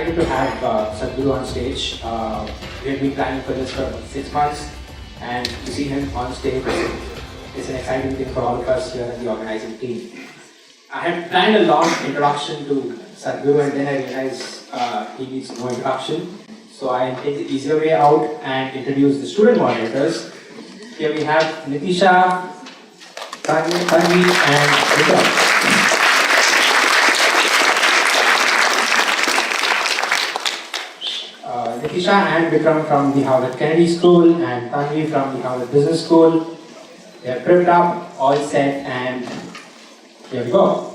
excited to have Sadhguru on stage. We have been planning for this for 6 months, and to see him on stage is an exciting thing for all of us here in the organizing team. I had planned a long introduction to Sadhguru, and then I realized he needs no introduction. So I take the easier way out and introduce the student moderators. Here we have Nitisha, Tanvi, and Vikram. Nitisha and Vikram from the Harvard Kennedy School and Tanvi from the Harvard Business School. They're prepped up, all set, and here we go.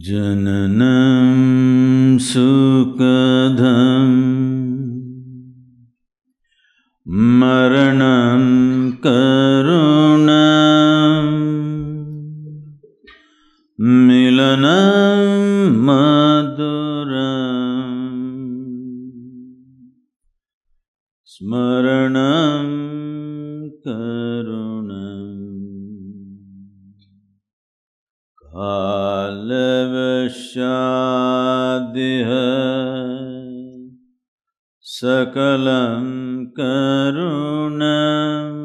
Jananam sukadham maranam karunam milanam maduram smaranam karunam Kalavashadiha Sakalam Karunam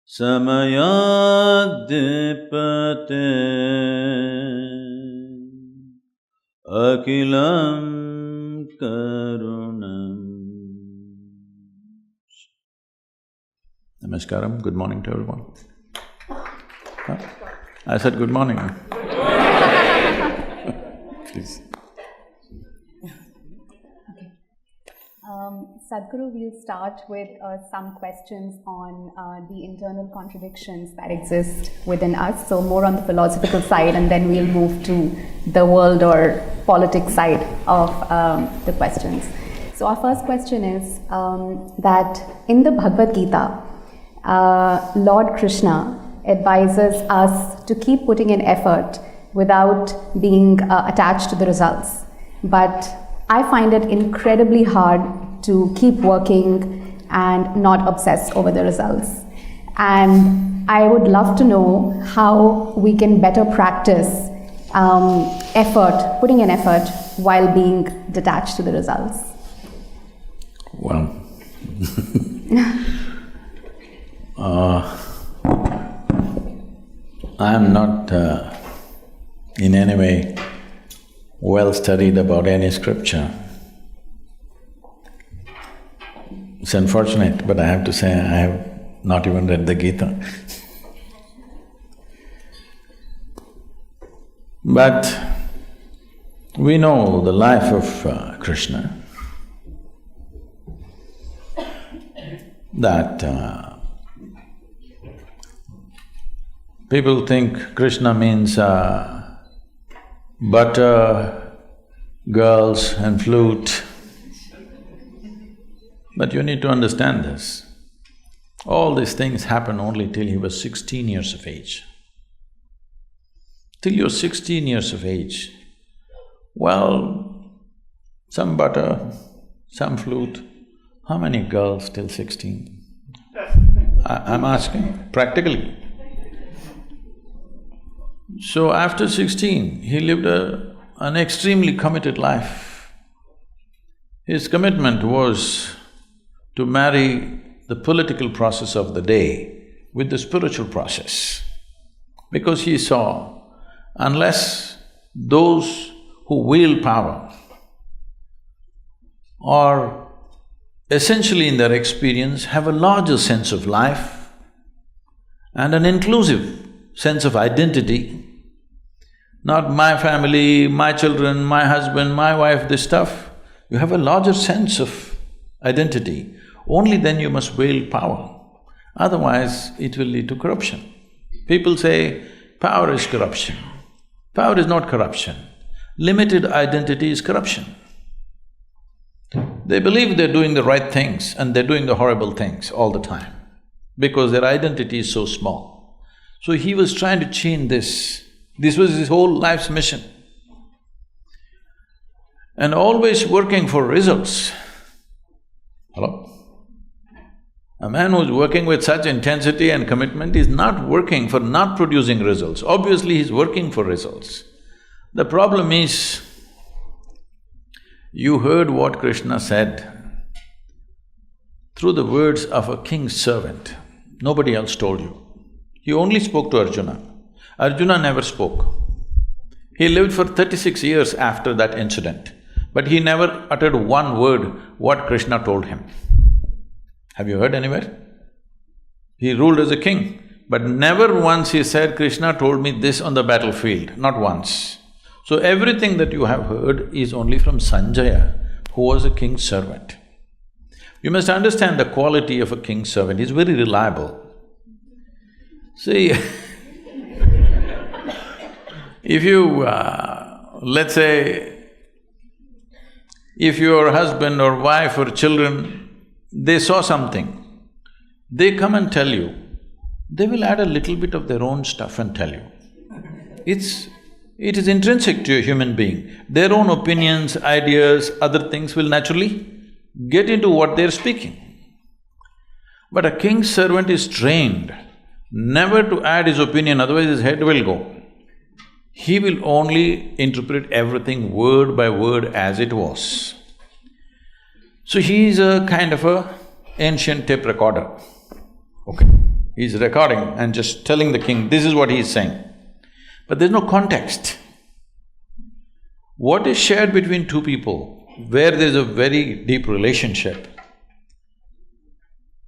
Samayadipate Akilam Karunam. Namaskaram, good morning to everyone. Huh? I said good morning. Please. Okay. Sadhguru, we'll start with some questions on the internal contradictions that exist within us, so more on the philosophical side, and then we'll move to the world or politics side of the questions. So our first question is that in the Bhagavad Gita, Lord Krishna advises us to keep putting in effort without being attached to the results. But I find it incredibly hard to keep working and not obsess over the results. And I would love to know how we can better practice putting in effort while being detached to the results. Well, I am not in any way well studied about any scripture. It's unfortunate, but I have to say I have not even read the Gita. But we know the life of Krishna, that people think Krishna means butter, girls and flute. But you need to understand this. All these things happen only till he was 16 years of age. Till you're 16 years of age, well, some butter, some flute, how many girls till 16? I'm asking, practically. So after 16, he lived an extremely committed life. His commitment was to marry the political process of the day with the spiritual process, because he saw, unless those who wield power are essentially in their experience have a larger sense of life and an inclusive sense of identity, not my family, my children, my husband, my wife, this stuff. You have a larger sense of identity, only then you must wield power. Otherwise, it will lead to corruption. People say, power is corruption. Power is not corruption. Limited identity is corruption. They believe they're doing the right things and they're doing the horrible things all the time. because their identity is so small. So he was trying to change this. This was his whole life's mission. And always working for results. Hello? A man who's working with such intensity and commitment is not working for not producing results. Obviously, he's working for results. The problem is, you heard what Krishna said through the words of a king's servant. Nobody else told you. He only spoke to Arjuna. Arjuna never spoke. He lived for 36 years after that incident, but he never uttered one word what Krishna told him. Have you heard anywhere? He ruled as a king, but never once he said, Krishna told me this on the battlefield, not once. So everything that you have heard is only from Sanjaya, who was a king's servant. You must understand the quality of a king's servant, he's very reliable. See, if you… let's say, if your husband or wife or children, they saw something, they come and tell you, they will add a little bit of their own stuff and tell you. It is intrinsic to a human being. Their own opinions, ideas, other things will naturally get into what they're speaking. But a king's servant is trained never to add his opinion, otherwise his head will go. He will only interpret everything word by word as it was. So he is a kind of a ancient tape recorder, okay? He's recording and just telling the king, this is what he is saying. But there's no context. What is shared between two people, where there's a very deep relationship,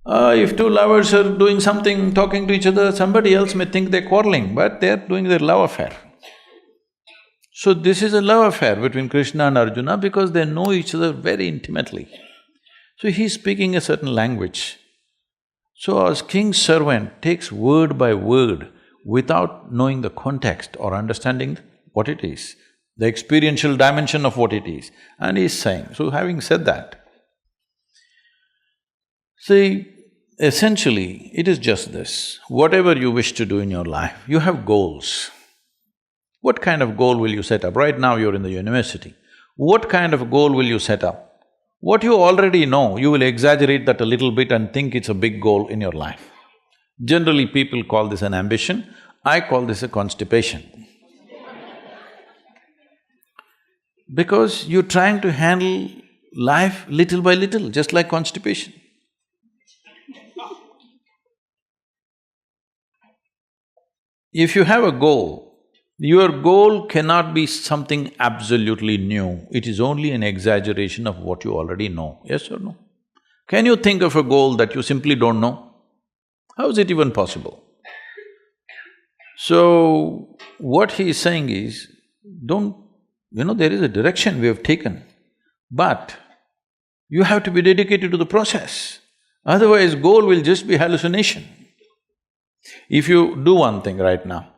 if two lovers are doing something, talking to each other, somebody else may think they're quarreling, but they're doing their love affair. So this is a love affair between Krishna and Arjuna because they know each other very intimately. So he's speaking a certain language. So as king's servant takes word by word without knowing the context or understanding what it is, the experiential dimension of what it is, and he's saying, so having said that, see, essentially it is just this, whatever you wish to do in your life, you have goals. What kind of goal will you set up? Right now you're in the university. What kind of goal will you set up? What you already know, you will exaggerate that a little bit and think it's a big goal in your life. Generally, people call this an ambition, I call this a constipation. Because you're trying to handle life little by little, just like constipation. If you have a goal, your goal cannot be something absolutely new, it is only an exaggeration of what you already know, yes or no? Can you think of a goal that you simply don't know? How is it even possible? So, what he is saying is, there is a direction we have taken, but you have to be dedicated to the process, otherwise goal will just be hallucination. If you do one thing right now,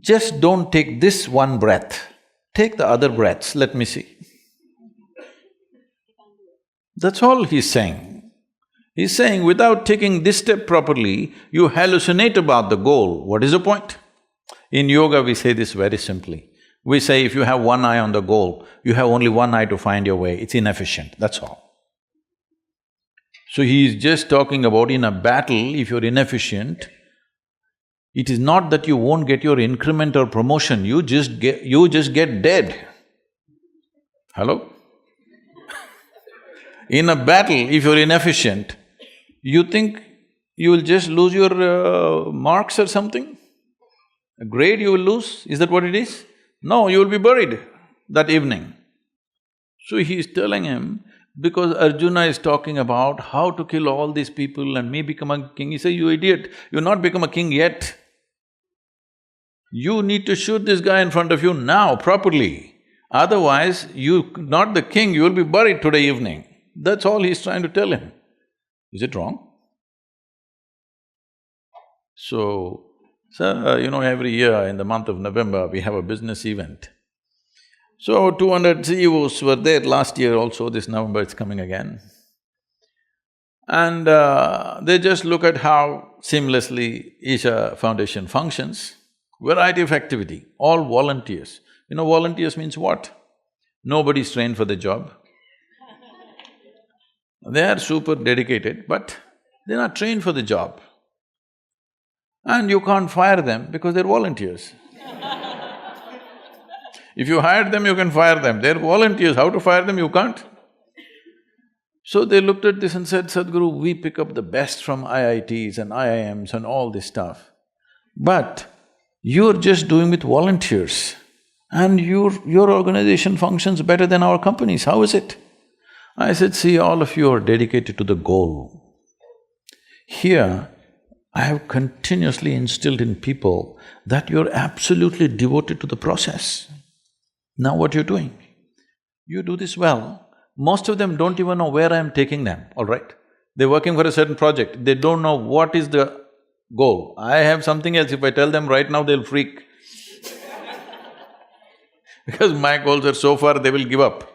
just don't take this one breath, take the other breaths, let me see. That's all he's saying. He's saying without taking this step properly, you hallucinate about the goal, what is the point? In yoga we say this very simply. We say if you have one eye on the goal, you have only one eye to find your way, it's inefficient, that's all. So he is just talking about in a battle, if you're inefficient, it is not that you won't get your increment or promotion, you just get dead. Hello? In a battle, if you're inefficient, you think you will just lose your marks or something? A grade you will lose, is that what it is? No, you will be buried that evening. So he is telling him, because Arjuna is talking about how to kill all these people and me become a king, he says, you idiot, you've not become a king yet. You need to shoot this guy in front of you now, properly. Otherwise, you're not the king, you will be buried today evening. That's all he's trying to tell him. Is it wrong? So, every year in the month of November, we have a business event. So, 200 CEOs were there last year also, this November it's coming again. And they just look at how seamlessly Isha Foundation functions. Variety of activity, all volunteers. You know, volunteers means what? Nobody's trained for the job. They are super dedicated, but they're not trained for the job. And you can't fire them because they're volunteers. If you hired them, you can fire them. They're volunteers, how to fire them, you can't. So they looked at this and said, Sadhguru, we pick up the best from IITs and IIMs and all this stuff. But you're just doing with volunteers and your organization functions better than our companies, how is it? I said, see, all of you are dedicated to the goal. Here, I have continuously instilled in people that you're absolutely devoted to the process. Now what you're doing? You do this well. Most of them don't even know where I am taking them, all right? They're working for a certain project, they don't know what is the goal. I have something else, if I tell them right now, they'll freak. Because my goals are so far, they will give up.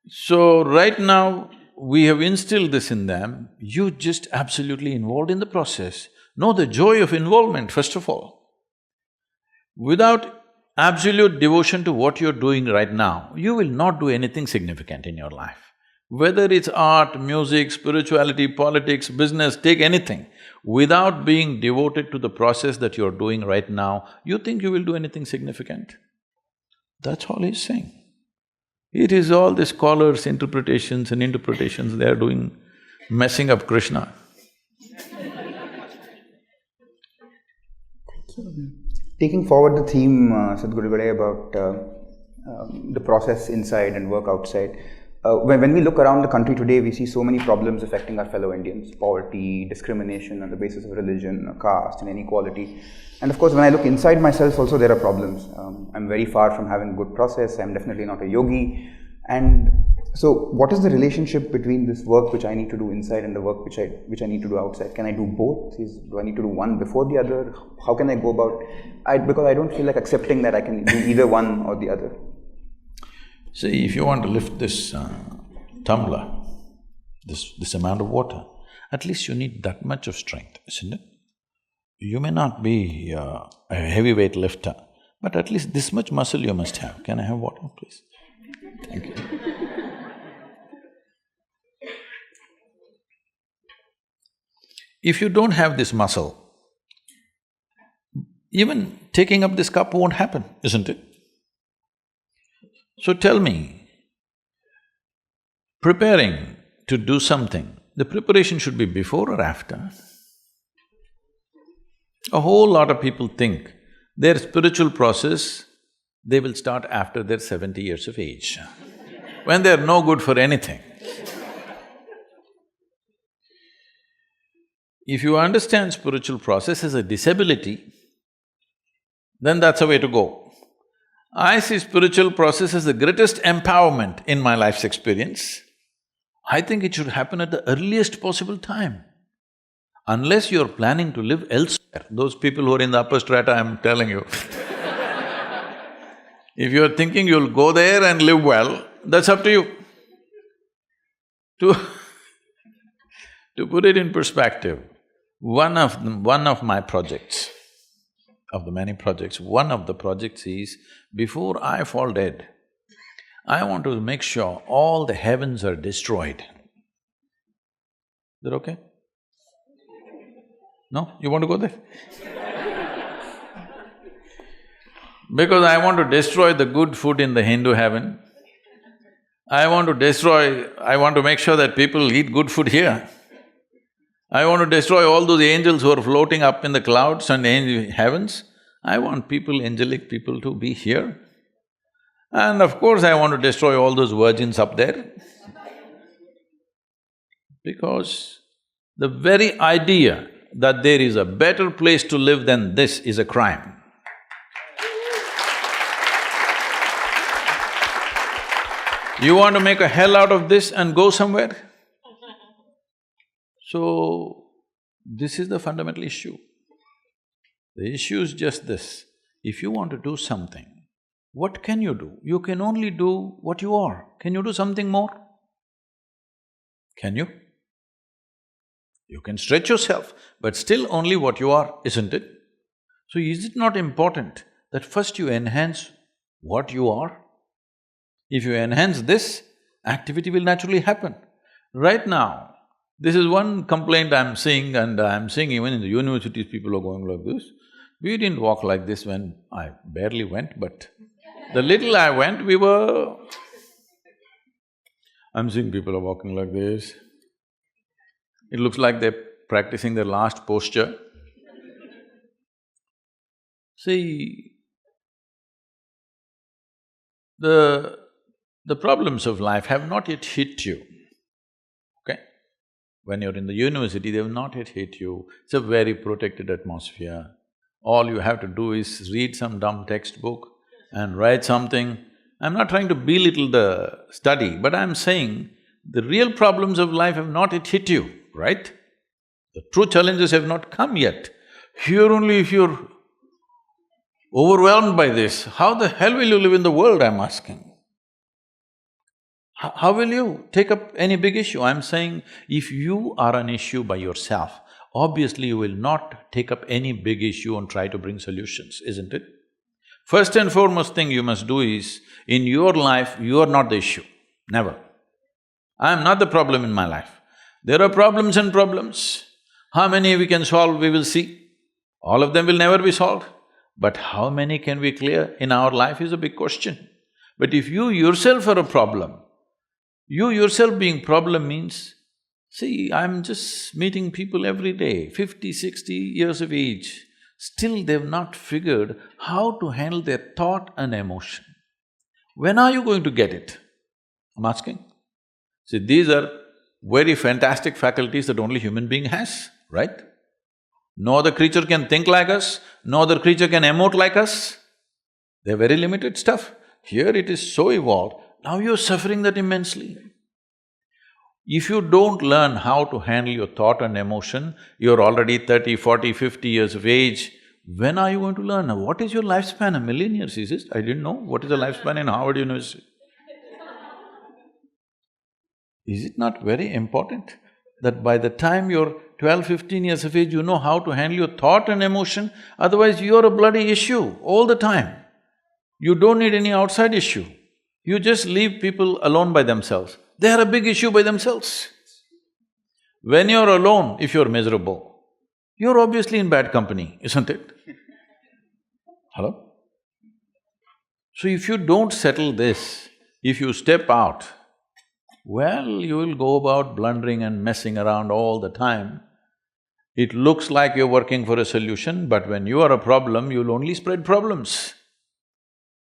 So right now, we have instilled this in them, you just absolutely involved in the process. Know the joy of involvement, first of all. Without absolute devotion to what you're doing right now, you will not do anything significant in your life. Whether it's art, music, spirituality, politics, business, take anything. Without being devoted to the process that you're doing right now, you think you will do anything significant? That's all he's saying. It is all the scholars' interpretations and interpretations they are doing, messing up Krishna. Taking forward the theme, Sadhguru Gade, about the process inside and work outside, when we look around the country today, we see so many problems affecting our fellow Indians: poverty, discrimination on the basis of religion, caste and inequality. And of course, when I look inside myself also, there are problems. I'm very far from having a good process, I'm definitely not a yogi. And so, what is the relationship between this work which I need to do inside and the work which I need to do outside? Can I do both? Do I need to do one before the other? How can I go about… because I don't feel like accepting that I can do either one or the other. See, if you want to lift this tumbler, this amount of water, at least you need that much of strength, isn't it? You may not be a heavyweight lifter, but at least this much muscle you must have. Can I have water, please? Thank you. If you don't have this muscle, even taking up this cup won't happen, isn't it? So tell me, preparing to do something, the preparation should be before or after? A whole lot of people think their spiritual process, they will start after they're 70 years of age, when they're no good for anything. If you understand spiritual process as a disability, then that's the way to go. I see spiritual process as the greatest empowerment in my life's experience. I think it should happen at the earliest possible time. Unless you're planning to live elsewhere, those people who are in the upper strata, I'm telling you. If you're thinking you'll go there and live well, that's up to you. To put it in perspective, one of my projects, of the many projects, one of the projects is, before I fall dead, I want to make sure all the heavens are destroyed. Is that okay? No? You want to go there? Because I want to destroy the good food in the Hindu heaven. I want to make sure that people eat good food here. I want to destroy all those angels who are floating up in the clouds and heavens. I want angelic people to be here. And of course, I want to destroy all those virgins up there. Because the very idea that there is a better place to live than this is a crime. You want to make a hell out of this and go somewhere? So, this is the fundamental issue. The issue is just this, if you want to do something, what can you do? You can only do what you are. Can you do something more? Can you? You can stretch yourself, but still only what you are, isn't it? So is it not important that first you enhance what you are? If you enhance this, activity will naturally happen. Right now, this is one complaint I'm seeing, and I'm seeing even in the universities, people are going like this. We didn't walk like this when I barely went, but the little I went, we were… I'm seeing people are walking like this. It looks like they're practicing their last posture. See, the problems of life have not yet hit you, okay? When you're in the university, they have not yet hit you. It's a very protected atmosphere. All you have to do is read some dumb textbook and write something. I'm not trying to belittle the study, but I'm saying the real problems of life have not yet hit you, right? The true challenges have not come yet. Here only if you're overwhelmed by this, how the hell will you live in the world, I'm asking? How will you take up any big issue? I'm saying, if you are an issue by yourself, obviously you will not take up any big issue and try to bring solutions, isn't it? First and foremost thing you must do is, in your life, you are not the issue, never. I am not the problem in my life. There are problems and problems. How many we can solve, we will see. All of them will never be solved. But how many can we clear in our life is a big question. But if you yourself are a problem, you yourself being problem means, see, I'm just meeting people every day, 50, 60 years of age, still they've not figured how to handle their thought and emotion. When are you going to get it? I'm asking. See, these are very fantastic faculties that only human being has, right? No other creature can think like us, no other creature can emote like us. They're very limited stuff. Here it is so evolved, now you're suffering that immensely. If you don't learn how to handle your thought and emotion, you're already 30, 40, 50 years of age, when are you going to learn? Now, what is your lifespan? 1,000,000 years, is it? I didn't know. What is the lifespan in Harvard University? Is it not very important that by the time you're 12, 15 years of age, you know how to handle your thought and emotion? Otherwise, you're a bloody issue all the time. You don't need any outside issue. You just leave people alone by themselves. They are a big issue by themselves. When you're alone, if you're miserable, you're obviously in bad company, isn't it? Hello? So if you don't settle this, if you step out, well, you will go about blundering and messing around all the time. It looks like you're working for a solution, but when you are a problem, you'll only spread problems.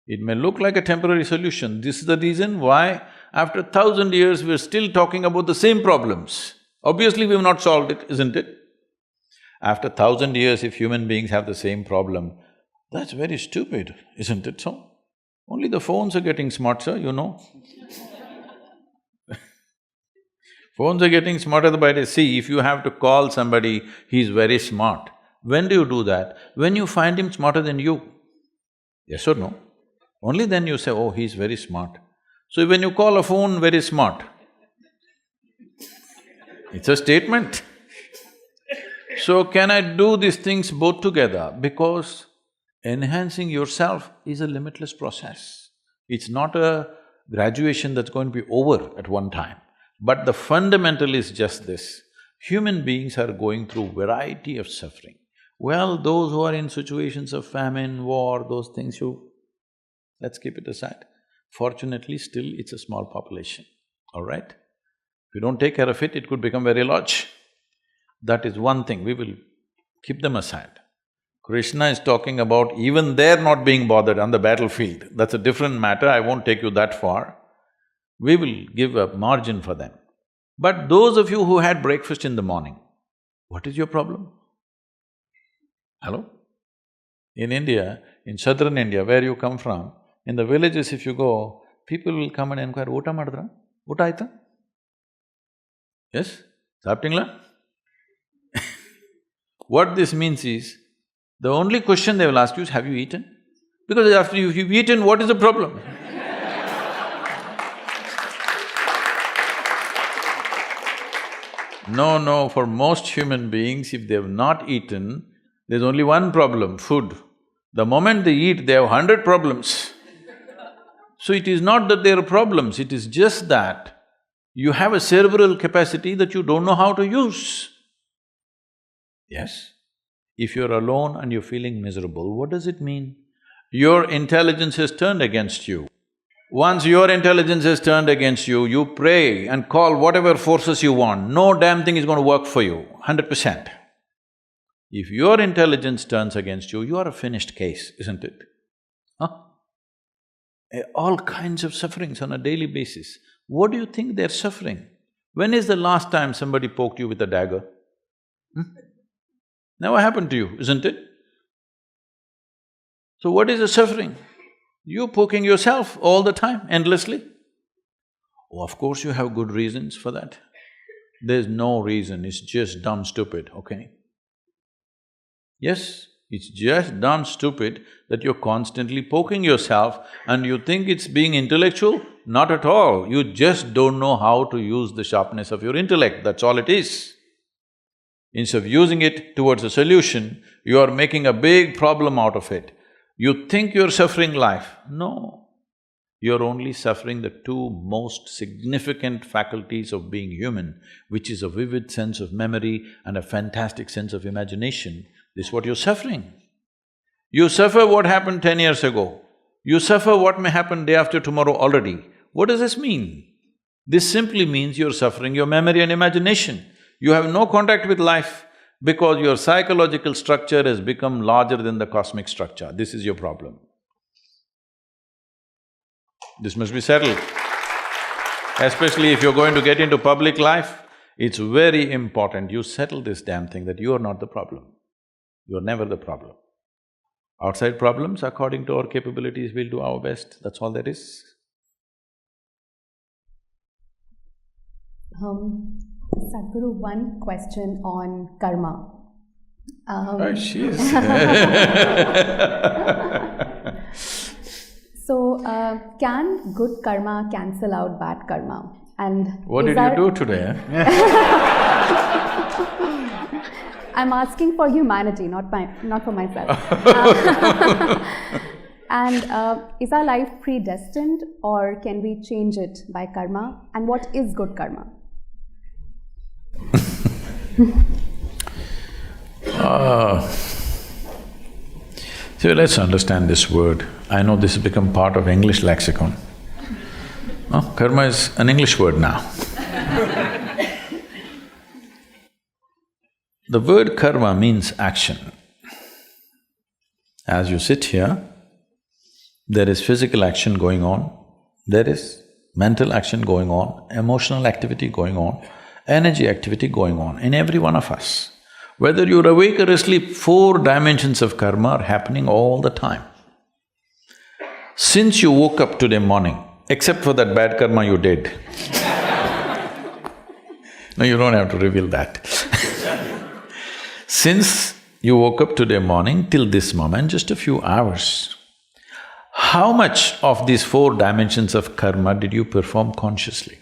It may look like a temporary solution. This is the reason why after 1,000 years, we're still talking about the same problems. Obviously, we've not solved it, isn't it? After 1,000 years, if human beings have the same problem, that's very stupid, isn't it so? Only the phones are getting smarter, you know. Phones are getting smarter by the day. See, if you have to call somebody, he's very smart. When do you do that? When you find him smarter than you. Yes or no? Only then you say, oh, he's very smart. So when you call a phone very smart, it's a statement. So can I do these things both together? Because enhancing yourself is a limitless process. It's not a graduation that's going to be over at one time. But the fundamental is just this, human beings are going through variety of suffering. Well, those who are in situations of famine, war, those things, let's keep it aside. Fortunately, still it's a small population, all right? If you don't take care of it, it could become very large. That is one thing, we will keep them aside. Krishna is talking about even they're not being bothered on the battlefield. That's a different matter, I won't take you that far. We will give a margin for them. But those of you who had breakfast in the morning, what is your problem? Hello? In India, in southern India, where you come from, in the villages if you go, people will come and inquire, "Ota madra? Ota aita?" Yes? Saptingla? What this means is, the only question they will ask you is, have you eaten? Because after you've eaten, what is the problem? No, no, for most human beings, if they've not eaten, there's only one problem, food. The moment they eat, they have 100 problems. So it is not that there are problems, it is just that you have a cerebral capacity that you don't know how to use. Yes? If you're alone and you're feeling miserable, what does it mean? Your intelligence has turned against you. Once your intelligence has turned against you, you pray and call whatever forces you want, no damn thing is going to work for you, 100%. If your intelligence turns against you, you are a finished case, isn't it? Huh? All kinds of sufferings on a daily basis. What do you think they're suffering? When is the last time somebody poked you with a dagger? Never happened to you, isn't it? So what is the suffering? You're poking yourself all the time, endlessly. Oh, of course you have good reasons for that. There's no reason, it's just dumb stupid, okay? Yes, it's just dumb stupid that you're constantly poking yourself and you think it's being intellectual? Not at all, you just don't know how to use the sharpness of your intellect, that's all it is. Instead of using it towards a solution, you are making a big problem out of it. You think you're suffering life. No, you're only suffering the two most significant faculties of being human, which is a vivid sense of memory and a fantastic sense of imagination. This is what you're suffering. You suffer what happened 10 years ago. You suffer what may happen day after tomorrow already. What does this mean? This simply means you're suffering your memory and imagination. You have no contact with life because your psychological structure has become larger than the cosmic structure. This is your problem. This must be settled. Especially if you're going to get into public life, it's very important you settle this damn thing that you are not the problem. You're never the problem. Outside problems, according to our capabilities, we'll do our best, that's all there is. Sadhguru, one question on karma. She's So, can good karma cancel out bad karma? And what did you do today? I'm asking for humanity, not for myself. And is our life predestined or can we change it by karma? And what is good karma? So let's understand this word. I know this has become part of English lexicon. Oh, karma is an English word now. The word karma means action. As you sit here, there is physical action going on, there is mental action going on, emotional activity going on, energy activity going on in every one of us. Whether you're awake or asleep, 4 dimensions of karma are happening all the time. Since you woke up today morning, except for that bad karma you did. No, you don't have to reveal that. Since you woke up today morning till this moment, just a few hours, how much of these 4 dimensions of karma did you perform consciously?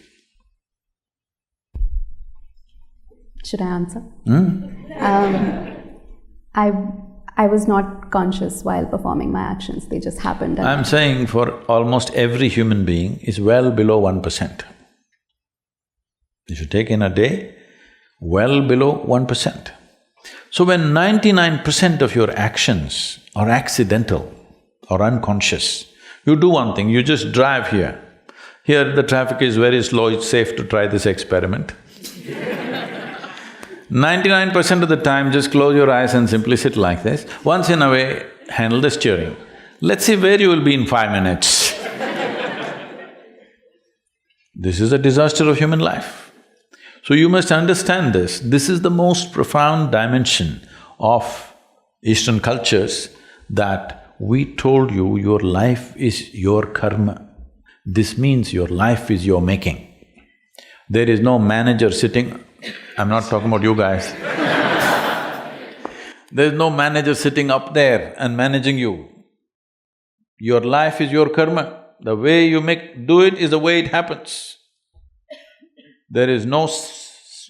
Should I answer? I was not conscious while performing my actions, they just happened. I'm saying for almost every human being is well below 1%. If you take in a day, well below 1%. So when 99% of your actions are accidental or unconscious, you do one thing, you just drive here. Here the traffic is very slow, it's safe to try this experiment. 99% of the time, just close your eyes and simply sit like this. Once in a way, handle the steering. Let's see where you will be in 5 minutes. This is a disaster of human life. So you must understand this. This is the most profound dimension of Eastern cultures, that we told you your life is your karma. This means your life is your making. There is no manager sitting… I'm not talking about you guys. There's no manager sitting up there and managing you. Your life is your karma. The way you do it is the way it happens. There is no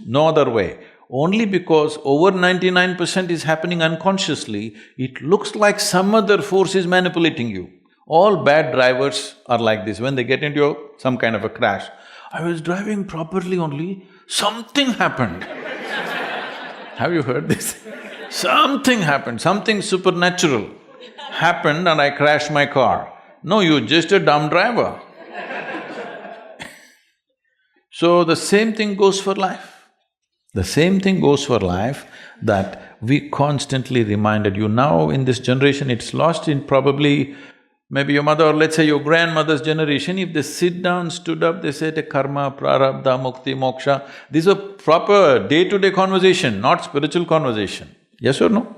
no other way. Only because over 99% is happening unconsciously, it looks like some other force is manipulating you. All bad drivers are like this. When they get into some kind of a crash, I was driving properly only, something happened. Have you heard this? Something happened, something supernatural happened and I crashed my car. No, you're just a dumb driver. So the same thing goes for life. The same thing goes for life, that we constantly reminded you. Now in this generation, it's lost in probably maybe your mother or let's say your grandmother's generation. If they sit down, stood up, they said karma, prarabdha, mukti, moksha. These are proper day-to-day conversation, not spiritual conversation. Yes or no?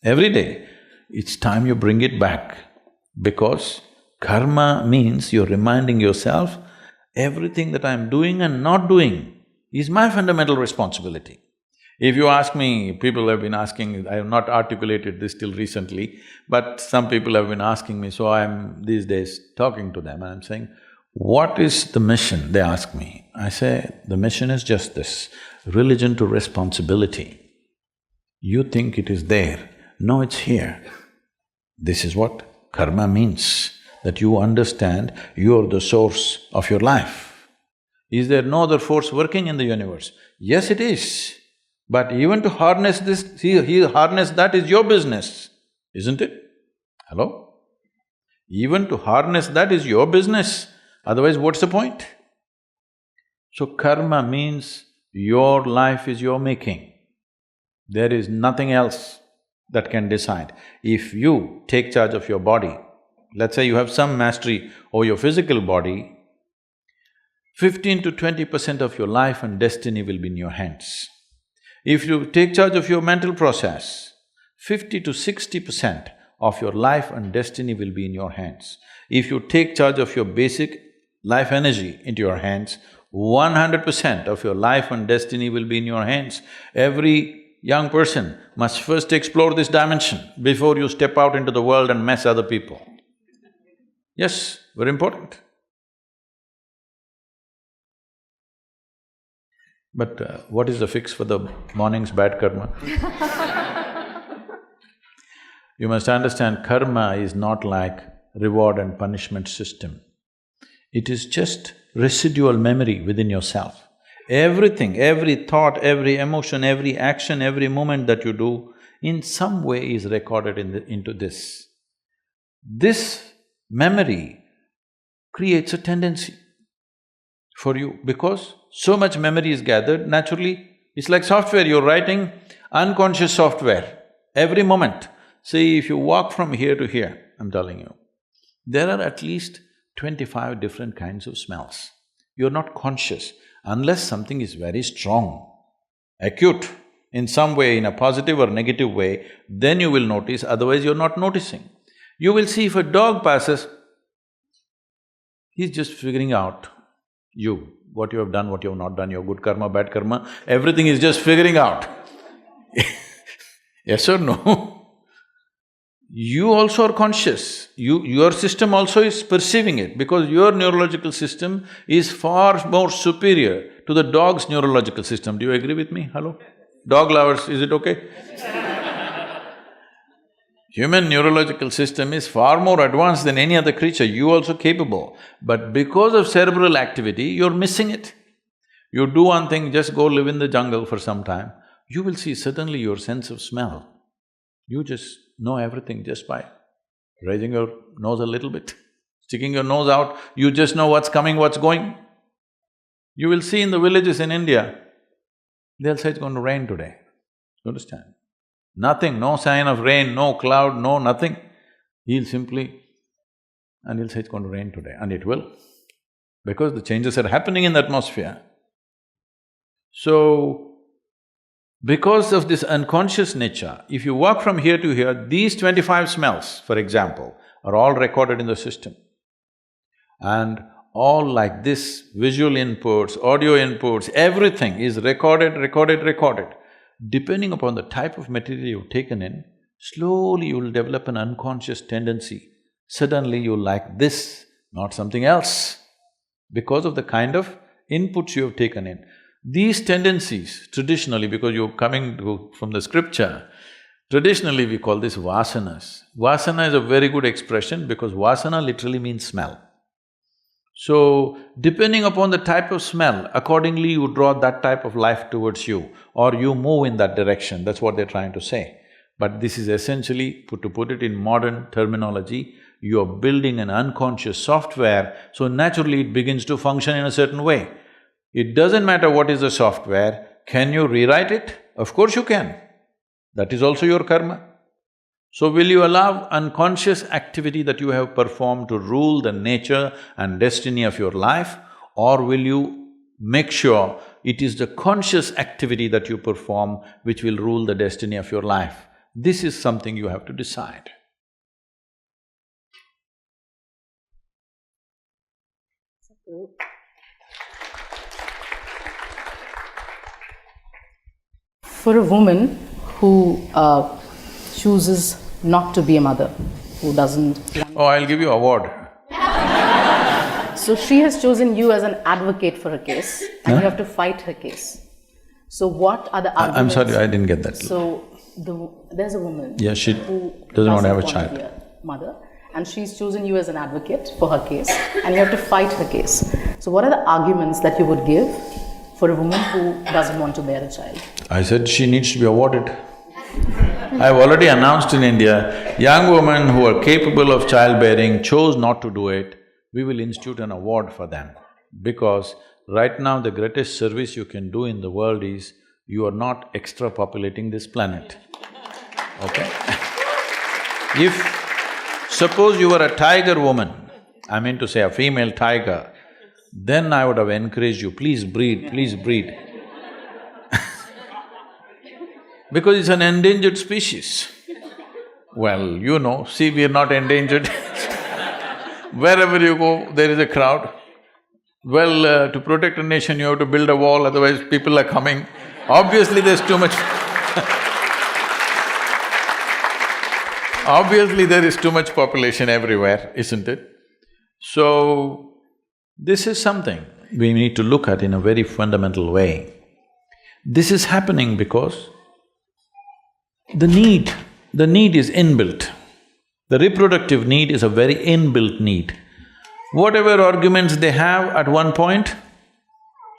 Every day. It's time you bring it back, because karma means you're reminding yourself, everything that I'm doing and not doing is my fundamental responsibility. If you ask me, people have been asking, I have not articulated this till recently, but some people have been asking me, so I'm these days talking to them and I'm saying, what is the mission? They ask me. I say, the mission is just this, religion to responsibility. You think it is there, no, it's here. This is what karma means, that you understand you're the source of your life. Is there no other force working in the universe? Yes, it is. But even to harness this, harness that is your business, isn't it? Hello? Even to harness that is your business, otherwise what's the point? So karma means your life is your making. There is nothing else that can decide. If you take charge of your body, let's say you have some mastery over your physical body, 15 to 20% of your life and destiny will be in your hands. If you take charge of your mental process, 50 to 60% of your life and destiny will be in your hands. If you take charge of your basic life energy into your hands, 100% of your life and destiny will be in your hands. Every young person must first explore this dimension before you step out into the world and mess other people. Yes, very important. But what is the fix for the morning's bad karma? You must understand, karma is not like reward and punishment system. It is just residual memory within yourself. Everything, every thought, every emotion, every action, every moment that you do, in some way is recorded into this. This memory creates a tendency for you, because so much memory is gathered, naturally, it's like software, you're writing unconscious software every moment. See, if you walk from here to here, I'm telling you, there are at least 25 different kinds of smells. You're not conscious unless something is very strong, acute, in some way, in a positive or negative way, then you will notice, otherwise you're not noticing. You will see if a dog passes, he's just figuring out you, what you have done, what you have not done, your good karma, bad karma, everything is just figuring out. Yes or no? You also are conscious, your system also is perceiving it, because your neurological system is far more superior to the dog's neurological system. Do you agree with me? Hello? Dog lovers, is it okay? Human neurological system is far more advanced than any other creature, you also capable. But because of cerebral activity, you're missing it. You do one thing, just go live in the jungle for some time, you will see suddenly your sense of smell. You just know everything just by raising your nose a little bit, sticking your nose out, you just know what's coming, what's going. You will see in the villages in India, they'll say it's going to rain today, you understand? Nothing, no sign of rain, no cloud, no nothing. He'll simply… and he'll say it's going to rain today, and it will, because the changes are happening in the atmosphere. So, because of this unconscious nature, if you walk from here to here, these 25 smells, for example, are all recorded in the system. And all like this, visual inputs, audio inputs, everything is recorded. Depending upon the type of material you've taken in, slowly you'll develop an unconscious tendency. Suddenly you'll like this, not something else, because of the kind of inputs you have taken in. These tendencies, traditionally, because you're from the scripture, traditionally we call this vasanas. Vasana is a very good expression because vasana literally means smell. So, depending upon the type of smell, accordingly you draw that type of life towards you or you move in that direction, that's what they're trying to say. But this is essentially, to put it in modern terminology, you're building an unconscious software, so naturally it begins to function in a certain way. It doesn't matter what is the software, can you rewrite it? Of course you can. That is also your karma. So will you allow unconscious activity that you have performed to rule the nature and destiny of your life, or will you make sure it is the conscious activity that you perform which will rule the destiny of your life? This is something you have to decide. For a woman who chooses not to be a mother, who doesn't… Oh, I'll give you award. So she has chosen you as an advocate for her case, and you have to fight her case. So what are the arguments… I'm sorry, I didn't get that. So there's a woman… Yeah, she who doesn't want to have a be child. a mother, and she's chosen you as an advocate for her case, and you have to fight her case. So what are the arguments that you would give for a woman who doesn't want to bear a child? I said she needs to be awarded. I've already announced in India, young women who are capable of childbearing chose not to do it, we will institute an award for them. Because right now the greatest service you can do in the world is, you are not extra-populating this planet, okay? If… suppose you were a tiger woman, I mean to say a female tiger, then I would have encouraged you, please breed, please breed. Because it's an endangered species. Well, you know, see, we are not endangered. Wherever you go, there is a crowd. Well, to protect a nation, you have to build a wall, otherwise people are coming. Obviously, there's too much obviously, there is too much population everywhere, isn't it? So, this is something we need to look at in a very fundamental way. This is happening because the need is inbuilt. The reproductive need is a very inbuilt need. Whatever arguments they have at one point,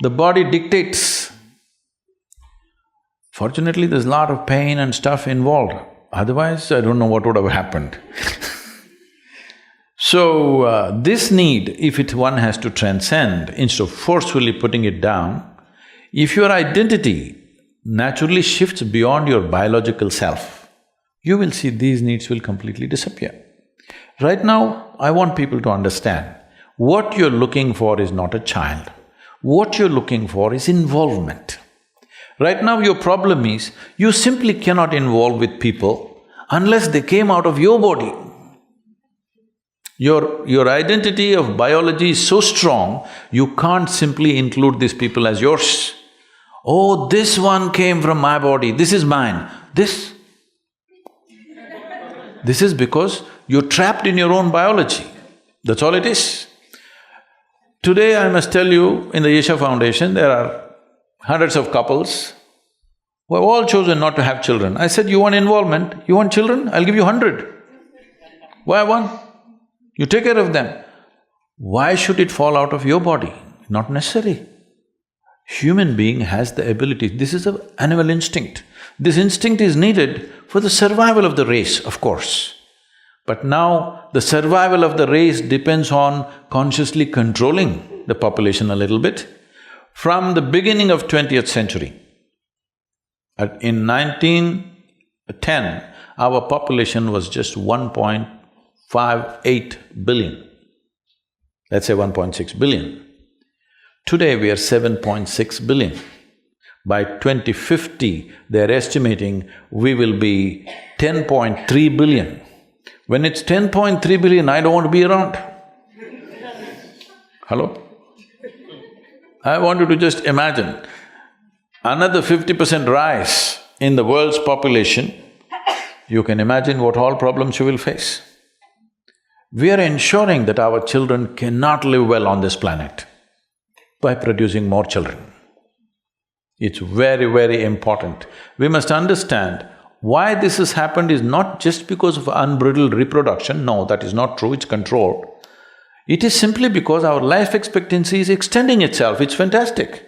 the body dictates. Fortunately, there's a lot of pain and stuff involved, otherwise I don't know what would have happened. So, this need, if one has to transcend, instead of forcefully putting it down, if your identity naturally shifts beyond your biological self, you will see these needs will completely disappear. Right now, I want people to understand, what you're looking for is not a child. What you're looking for is involvement. Right now, your problem is, you simply cannot involve with people unless they came out of your body. Your identity of biology is so strong, you can't simply include these people as yours. Oh, this one came from my body, this is mine. This is because you're trapped in your own biology, that's all it is. Today, I must tell you, in the Yesha Foundation, there are hundreds of couples who have all chosen not to have children. I said, you want involvement, you want children, I'll give you 100. Why one? You take care of them. Why should it fall out of your body? Not necessary. Human being has the ability, this is an animal instinct. This instinct is needed for the survival of the race, of course. But now, the survival of the race depends on consciously controlling the population a little bit. From the beginning of 20th century, in 1910, our population was just 1.58 billion, let's say 1.6 billion. Today we are 7.6 billion. By 2050, they're estimating we will be 10.3 billion. When it's 10.3 billion, I don't want to be around. Hello? I want you to just imagine, another 50% rise in the world's population, you can imagine what all problems you will face. We are ensuring that our children cannot live well on this planet by producing more children. It's very, very important. We must understand why this has happened is not just because of unbridled reproduction. No, that is not true, it's controlled. It is simply because our life expectancy is extending itself, it's fantastic.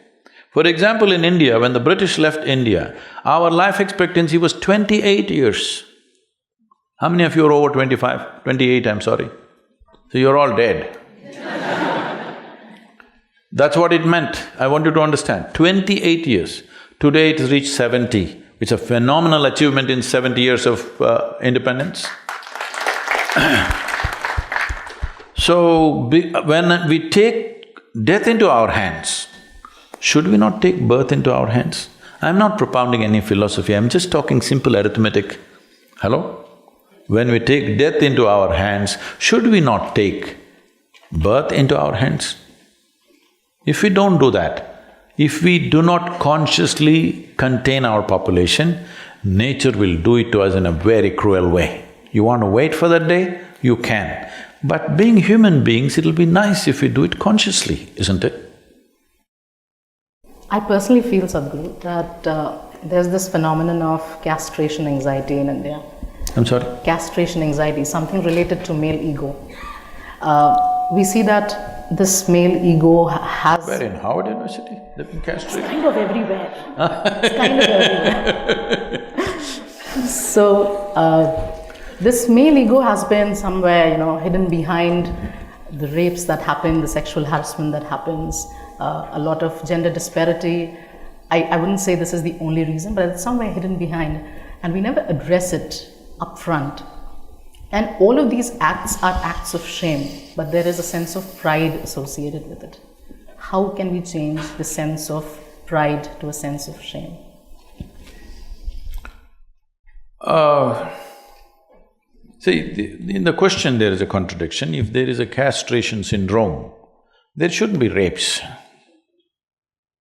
For example, in India, when the British left India, our life expectancy was 28 years. How many of you are over 25? 28, I'm sorry. So you're all dead. That's what it meant, I want you to understand, 28 years. Today it has reached 70. It's a phenomenal achievement in 70 years of independence. So, when we take death into our hands, should we not take birth into our hands? I'm not propounding any philosophy, I'm just talking simple arithmetic. Hello? When we take death into our hands, should we not take birth into our hands? If we don't do that, if we do not consciously contain our population, nature will do it to us in a very cruel way. You want to wait for that day? You can. But being human beings, it'll be nice if we do it consciously, isn't it? I personally feel, Sadhguru, that there's this phenomenon of castration anxiety in India. I'm sorry? Castration anxiety, something related to male ego. We see that this male ego has… Where, in Harvard University? They've been castrated? It's kind of everywhere. It's kind of everywhere. So, this male ego has been somewhere, hidden behind the rapes that happen, the sexual harassment that happens, a lot of gender disparity. I wouldn't say this is the only reason, but it's somewhere hidden behind, and we never address it up front. And all of these acts are acts of shame, but there is a sense of pride associated with it. How can we change the sense of pride to a sense of shame? See, in the question there is a contradiction. If there is a castration syndrome, there shouldn't be rapes.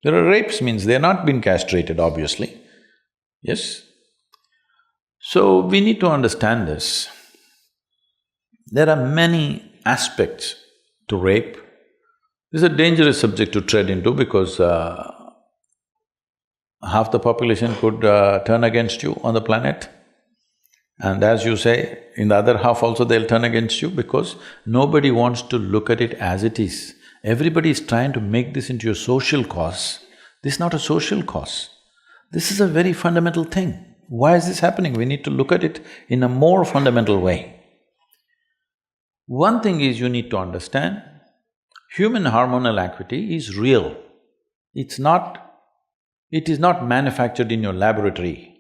There are rapes means they're not been castrated, obviously. Yes? So, we need to understand this. There are many aspects to rape. This is a dangerous subject to tread into because half the population could turn against you on the planet. And as you say, in the other half also they'll turn against you because nobody wants to look at it as it is. Everybody is trying to make this into a social cause. This is not a social cause. This is a very fundamental thing. Why is this happening? We need to look at it in a more fundamental way. One thing is you need to understand, human hormonal activity is real. It is not manufactured in your laboratory.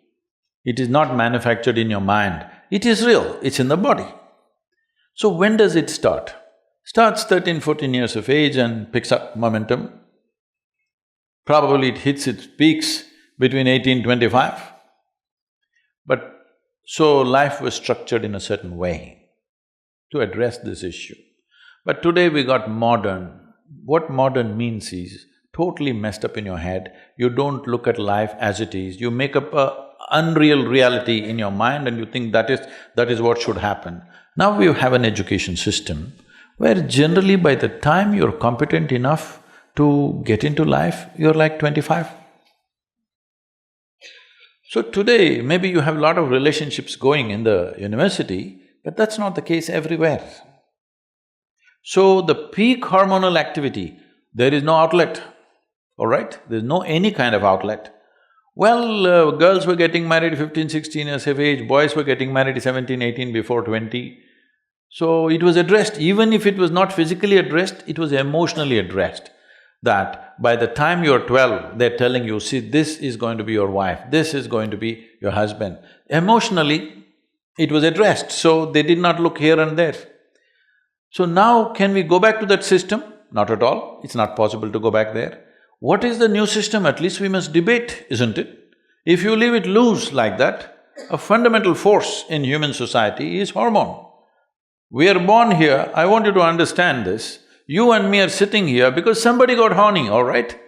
It is not manufactured in your mind. It is real, it's in the body. So when does it start? Starts 13, 14 years of age and picks up momentum. Probably it hits its peaks between 18, 25. But so life was structured in a certain way to address this issue. But today we got modern. What modern means is totally messed up in your head. You don't look at life as it is. You make up a unreal reality in your mind and you think that is what should happen. Now we have an education system where generally by the time you're competent enough to get into life, you're like 25. So today, maybe you have a lot of relationships going in the university, but that's not the case everywhere. So the peak hormonal activity, there is no outlet, all right? There's no any kind of outlet. Well, girls were getting married 15, 16 years of age, boys were getting married 17, 18, before 20. So it was addressed, even if it was not physically addressed, it was emotionally addressed. That by the time you're 12, they're telling you, see, this is going to be your wife, this is going to be your husband. Emotionally, it was addressed, so they did not look here and there. So now, can we go back to that system? Not at all, it's not possible to go back there. What is the new system? At least we must debate, isn't it? If you leave it loose like that, a fundamental force in human society is hormone. We are born here, I want you to understand this. You and me are sitting here because somebody got horny, all right?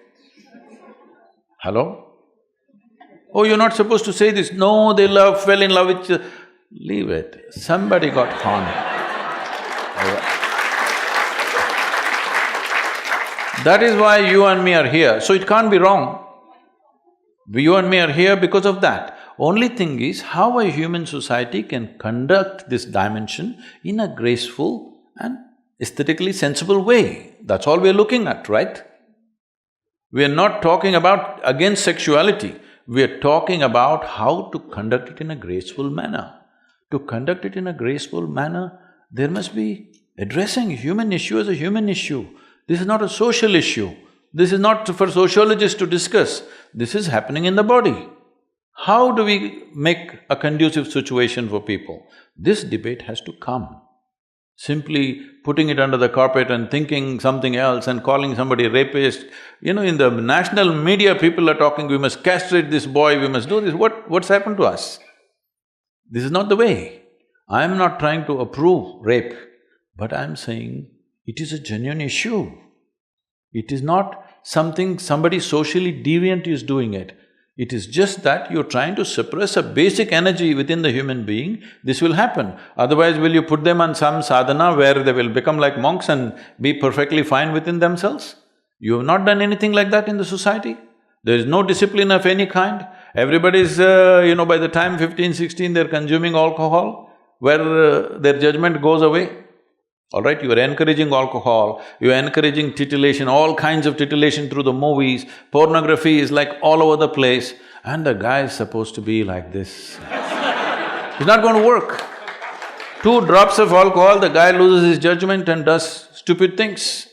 Hello? Oh, you're not supposed to say this. No, they fell in love with… Leave it. Somebody got horny. All right. That is why you and me are here, so it can't be wrong. You and me are here because of that. Only thing is how a human society can conduct this dimension in a graceful and aesthetically sensible way. That's all we're looking at, right? We're not talking about against sexuality, we're talking about how to conduct it in a graceful manner. To conduct it in a graceful manner, there must be addressing human issue as a human issue. This is not a social issue. This is not for sociologists to discuss. This is happening in the body. How do we make a conducive situation for people? This debate has to come. Simply putting it under the carpet and thinking something else and calling somebody a rapist, in the national media people are talking, we must castrate this boy, we must do this, what's happened to us? This is not the way. I'm not trying to approve rape, but I'm saying it is a genuine issue. It is not something somebody socially deviant is doing it. It is just that you're trying to suppress a basic energy within the human being, this will happen. Otherwise, will you put them on some sadhana where they will become like monks and be perfectly fine within themselves? You have not done anything like that in the society. There is no discipline of any kind. Everybody's, by the time 15, 16, they're consuming alcohol, where their judgment goes away. All right, you are encouraging alcohol, you are encouraging titillation, all kinds of titillation through the movies, pornography is like all over the place, and the guy is supposed to be like this. It's not going to work. 2 drops of alcohol, the guy loses his judgment and does stupid things.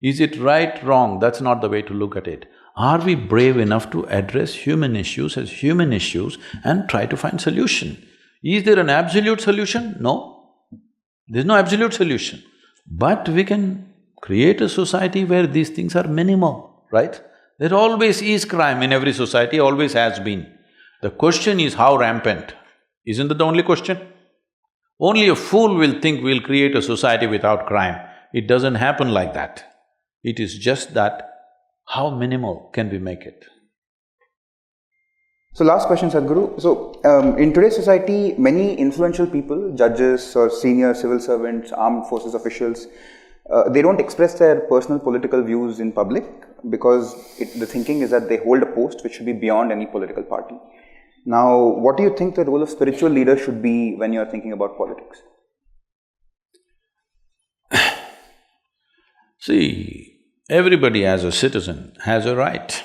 Is it right, wrong? That's not the way to look at it. Are we brave enough to address human issues as human issues and try to find solution? Is there an absolute solution? No. There's no absolute solution. But we can create a society where these things are minimal, right? There always is crime in every society, always has been. The question is how rampant. Isn't that the only question? Only a fool will think we'll create a society without crime. It doesn't happen like that. It is just that how minimal can we make it? So last question, Sadhguru. So in today's society, many influential people, judges or senior civil servants, armed forces officials, they don't express their personal political views in public because the thinking is that they hold a post which should be beyond any political party. Now, what do you think the role of spiritual leaders should be when you're thinking about politics? See, everybody as a citizen has a right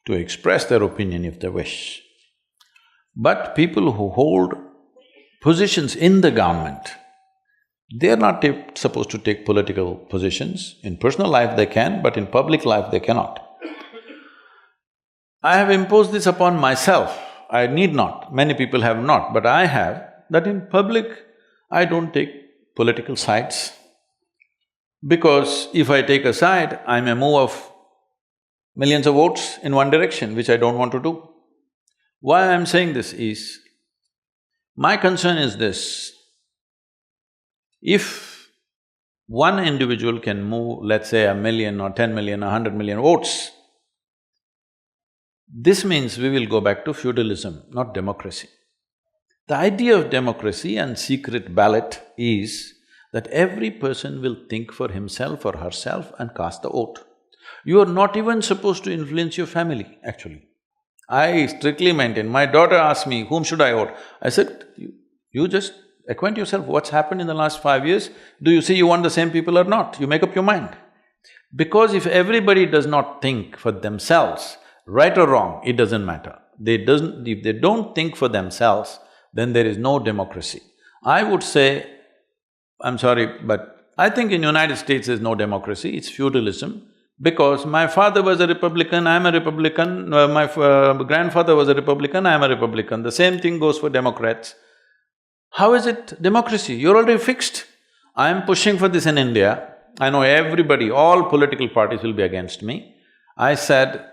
to express their opinion if they wish. But people who hold positions in the government, they are not supposed to take political positions. In personal life they can, but in public life they cannot. I have imposed this upon myself. I need not, many people have not, but I have, that in public I don't take political sides. Because if I take a side, I may move of millions of votes in one direction, which I don't want to do. Why I'm saying this is, my concern is this: if one individual can move, let's say 1 million or 10 million or 100 million votes, this means we will go back to feudalism, not democracy. The idea of democracy and secret ballot is that every person will think for himself or herself and cast the vote. You are not even supposed to influence your family, actually. I strictly maintain, my daughter asked me, whom should I vote? I said, you just acquaint yourself what's happened in the last 5 years. Do you see you want the same people or not? You make up your mind. Because if everybody does not think for themselves, right or wrong, it doesn't matter. If they don't think for themselves, then there is no democracy. I would say, I'm sorry, but I think in United States there's no democracy, it's feudalism. Because my father was a Republican, I'm a Republican, my grandfather was a Republican, I'm a Republican. The same thing goes for Democrats. How is it democracy? You're already fixed. I'm pushing for this in India. I know everybody, all political parties will be against me. I said,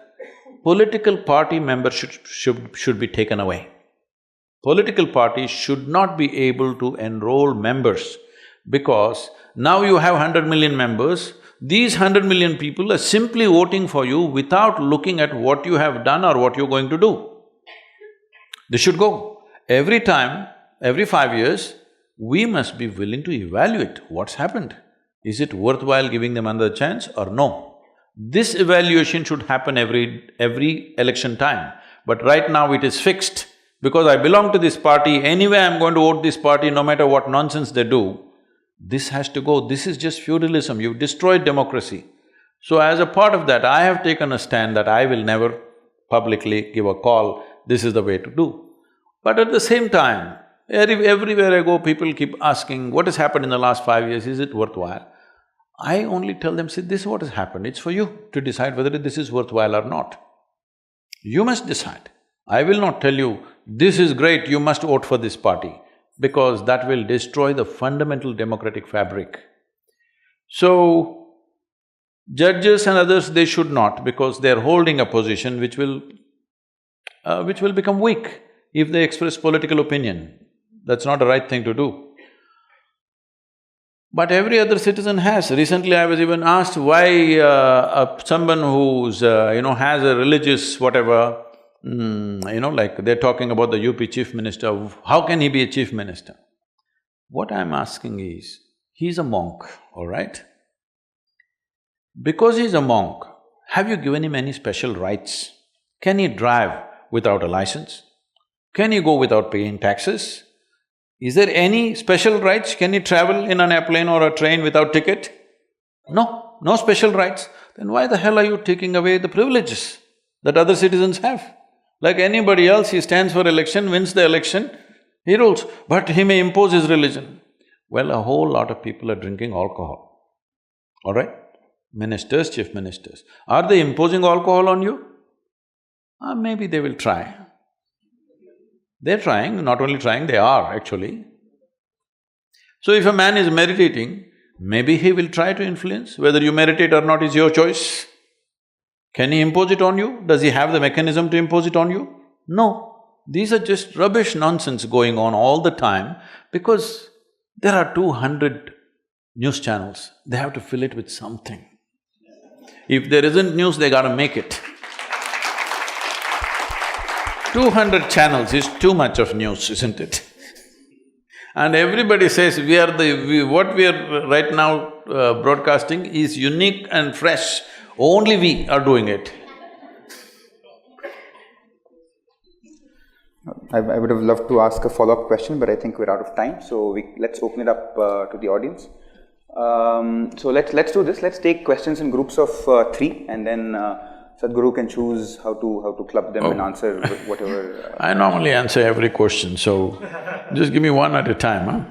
political party membership should be taken away. Political parties should not be able to enroll members because now you have 100 million members, these 100 million people are simply voting for you without looking at what you have done or what you're going to do. They should go. Every time, every 5 years, we must be willing to evaluate what's happened. Is it worthwhile giving them another chance or no? This evaluation should happen every election time. But right now it is fixed. Because I belong to this party, anyway I'm going to vote this party no matter what nonsense they do. This has to go. This is just feudalism. You've destroyed democracy. So as a part of that, I have taken a stand that I will never publicly give a call, this is the way to do. But at the same time, everywhere I go, people keep asking, what has happened in the last 5 years, is it worthwhile? I only tell them, see, this is what has happened, it's for you to decide whether this is worthwhile or not. You must decide. I will not tell you, this is great, you must vote for this party, because that will destroy the fundamental democratic fabric. So, judges and others, they should not, because they're holding a position which will become weak if they express political opinion. That's not the right thing to do. But every other citizen has. Recently I was even asked why someone who's, has a religious whatever, like they're talking about the UP chief minister, how can he be a chief minister? What I'm asking is, he's a monk, all right? Because he's a monk, have you given him any special rights? Can he drive without a license? Can he go without paying taxes? Is there any special rights? Can he travel in an airplane or a train without ticket? No, no special rights. Then why the hell are you taking away the privileges that other citizens have? Like anybody else, he stands for election, wins the election, he rules, but he may impose his religion. Well, a whole lot of people are drinking alcohol, all right? Ministers, chief ministers. Are they imposing alcohol on you? Maybe they will try. They're trying, not only trying, they are actually. So if a man is meditating, maybe he will try to influence. Whether you meditate or not is your choice. Can he impose it on you? Does he have the mechanism to impose it on you? No. These are just rubbish nonsense going on all the time because there are 200 news channels, they have to fill it with something. If there isn't news, they gotta make it. 200 channels is too much of news, isn't it? And everybody says what we are right now broadcasting is unique and fresh, only we are doing it. I would have loved to ask a follow-up question, but I think we're out of time, so let's open it up to the audience. So let's do this. Let's take questions in groups of 3, and then Sadhguru can choose how to club them and answer whatever. I normally answer every question, so just give me one at a time, huh?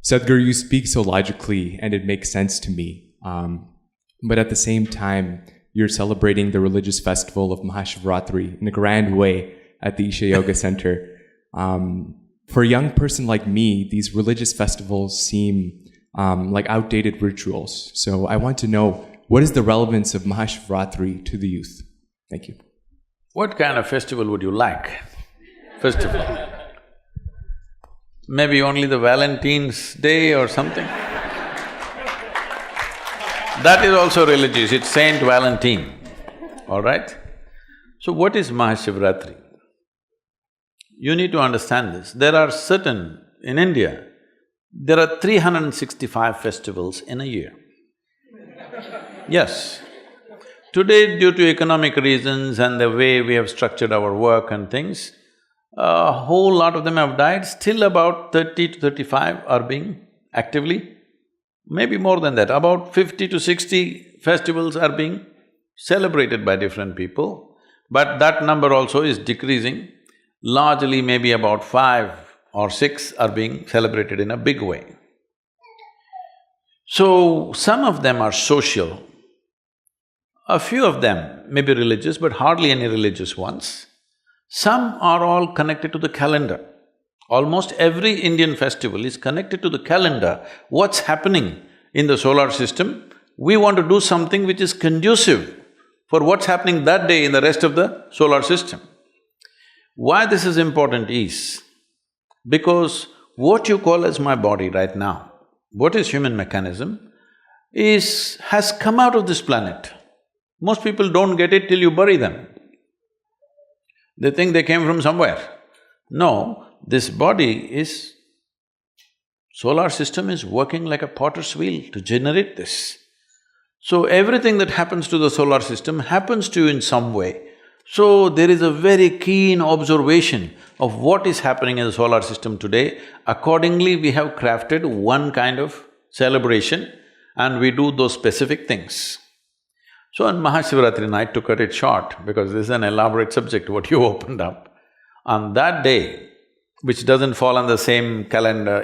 Sadhguru, you speak so logically and it makes sense to me. But at the same time, you're celebrating the religious festival of Mahashivratri in a grand way at the Isha Yoga Center. For a young person like me, these religious festivals seem like outdated rituals. So I want to know, what is the relevance of Mahashivratri to the youth? Thank you. What kind of festival would you like, first of all? Maybe only the Valentine's Day or something? That is also religious, it's Saint Valentine, all right? So what is Mahashivratri? You need to understand this. There are in India, there are 365 festivals in a year. Yes. Today, due to economic reasons and the way we have structured our work and things, a whole lot of them have died. Still about 30 to 35 are being actively, maybe more than that, about 50 to 60 festivals are being celebrated by different people, but that number also is decreasing. Largely maybe about 5 or 6 are being celebrated in a big way. So, some of them are social, a few of them may be religious, but hardly any religious ones. Some are all connected to the calendar. Almost every Indian festival is connected to the calendar. What's happening in the solar system? We want to do something which is conducive for what's happening that day in the rest of the solar system. Why this is important is because what you call as my body right now, what is human mechanism, has come out of this planet. Most people don't get it till you bury them. They think they came from somewhere. No, this body is Solar system is working like a potter's wheel to generate this. So everything that happens to the solar system happens to you in some way. So there is a very keen observation of what is happening in the solar system today. Accordingly, we have crafted one kind of celebration and we do those specific things. So on Mahashivratri night, to cut it short, because this is an elaborate subject what you opened up, on that day, which doesn't fall on the same calendar,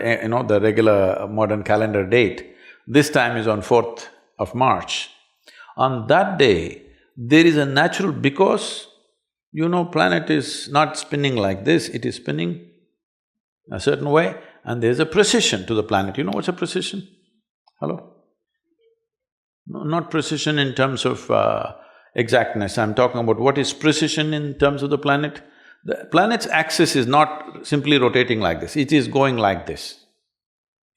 the regular modern calendar date, this time is on 4th of March. On that day, there is a natural… because planet is not spinning like this, it is spinning a certain way and there's a precision to the planet. You know what's a precision? Hello? No, not precision in terms of exactness, I'm talking about what is precision in terms of the planet. The planet's axis is not simply rotating like this, it is going like this.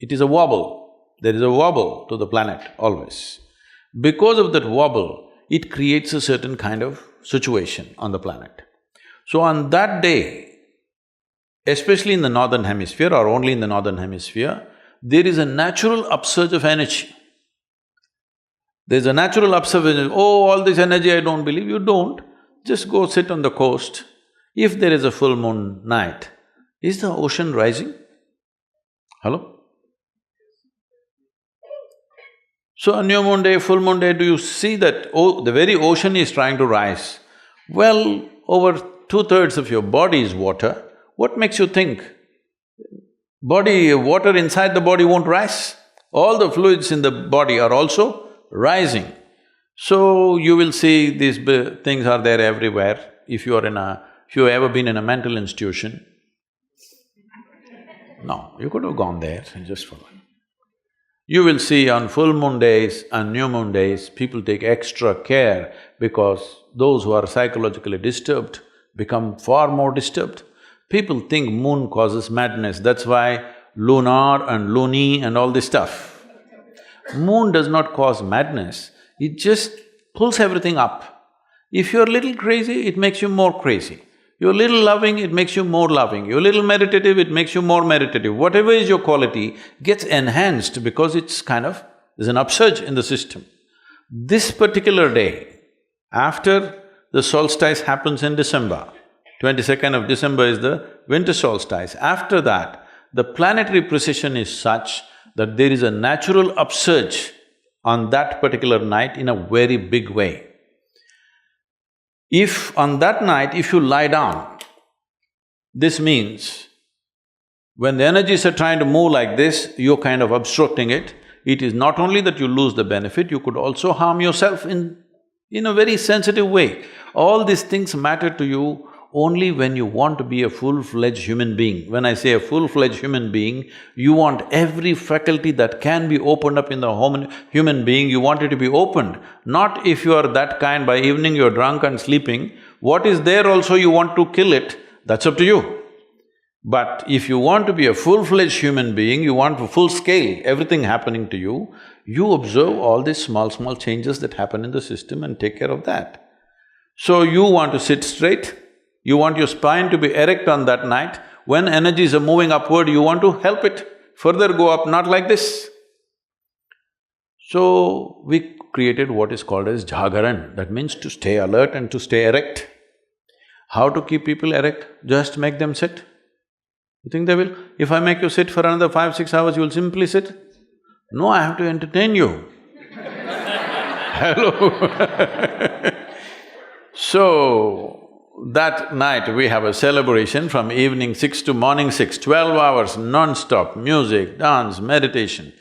It is a wobble, there is a wobble to the planet always. Because of that wobble, it creates a certain kind of situation on the planet. So on that day, especially in the northern hemisphere or only in the northern hemisphere, there is a natural upsurge of energy. There's a natural upsurge of energy. Oh, all this energy I don't believe. You don't. Just go sit on the coast. If there is a full moon night, is the ocean rising? Hello? So on new moon day, full moon day, do you see that, the very ocean is trying to rise? Well, over 2/3 of your body is water. What makes you think water inside the body won't rise? All the fluids in the body are also rising. So you will see these things are there everywhere. If you've ever been in a mental institution, no, you could have gone there just for… You will see on full moon days and new moon days, people take extra care because those who are psychologically disturbed become far more disturbed. People think moon causes madness, that's why lunar and loony and all this stuff. Moon does not cause madness, it just pulls everything up. If you're a little crazy, it makes you more crazy. You're a little loving, it makes you more loving. You're a little meditative, it makes you more meditative. Whatever is your quality gets enhanced because it's there's an upsurge in the system. This particular day, after the solstice happens in December, 22nd of December is the winter solstice. After that, the planetary precision is such that there is a natural upsurge on that particular night in a very big way. If on that night, if you lie down, this means when the energies are trying to move like this, you're kind of obstructing it. It is not only that you lose the benefit, you could also harm yourself in a very sensitive way. All these things matter to you only when you want to be a full-fledged human being. When I say a full-fledged human being, you want every faculty that can be opened up in the human being, you want it to be opened. Not if you are that kind, by evening you're drunk and sleeping, what is there also you want to kill it, that's up to you. But if you want to be a full-fledged human being, you want to full scale, everything happening to you, you observe all these small changes that happen in the system and take care of that. So you want to sit straight, you want your spine to be erect on that night. When energies are moving upward, you want to help it further go up, not like this. So we created what is called as Jagaran, that means to stay alert and to stay erect. How to keep people erect? Just make them sit. You think they will? If I make you sit for another 5-6 hours, you will simply sit? No, I have to entertain you. Hello. So, that night we have a celebration from evening 6 to morning 6, 12 hours non-stop, music, dance, meditation,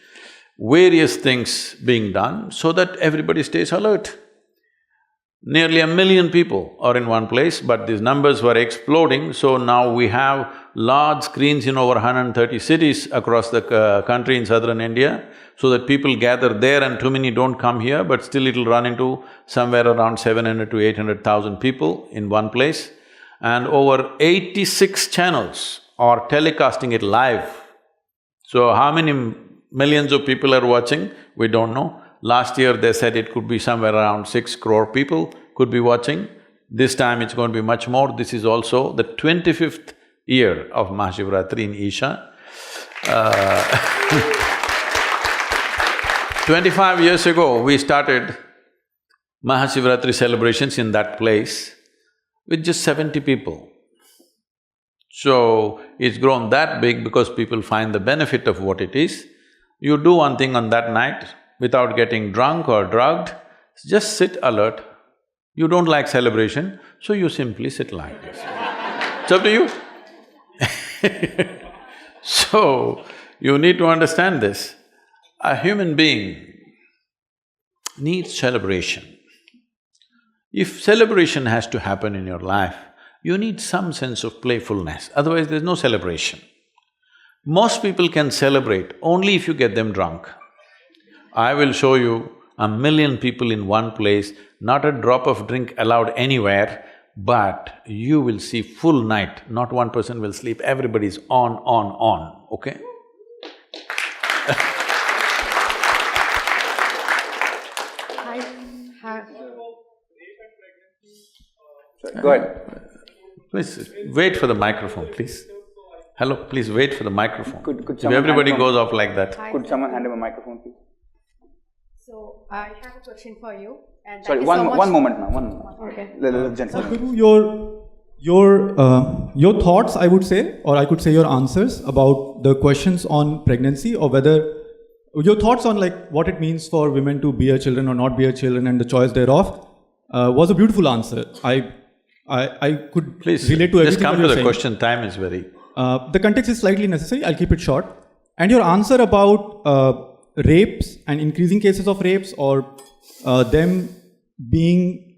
various things being done so that everybody stays alert. Nearly 1 million people are in one place, but these numbers were exploding, so now we have large screens in over 130 cities across the country in southern India, so that people gather there and too many don't come here, but still it'll run into somewhere around 700 to 800,000 people in one place. And over 86 channels are telecasting it live. So how many millions of people are watching, we don't know. Last year they said it could be somewhere around 6 crore people could be watching. This time it's going to be much more. This is also the 25th year of Mahashivratri in Isha. 25 years ago, we started Mahashivratri celebrations in that place with just 70 people. So, it's grown that big because people find the benefit of what it is. You do one thing on that night without getting drunk or drugged, just sit alert. You don't like celebration, so you simply sit like this. It's up to you. So, you need to understand this. A human being needs celebration. If celebration has to happen in your life, you need some sense of playfulness, otherwise there's no celebration. Most people can celebrate only if you get them drunk. I will show you 1,000,000 people in one place, not a drop of drink allowed anywhere, but you will see full night, not one person will sleep, everybody's on, okay? Go ahead. Please, wait for the microphone, please. Hello, please wait for the microphone. Could If someone everybody hand him- goes off like that. Could someone hand him a microphone, please? So I have a question for you. And Sorry, thank you so much. one moment, ma'am, one moment. Okay. The gentleman. Sadhguru, your thoughts, I would say, or I could say your answers about the questions on pregnancy, or whether your thoughts on like what it means for women to bear children or not bear children and the choice thereof, was a beautiful answer. I could Please, relate to everything just come that to you're the saying. question, time is very… The context is slightly necessary, I'll keep it short. And your answer about rapes and increasing cases of rapes, or them being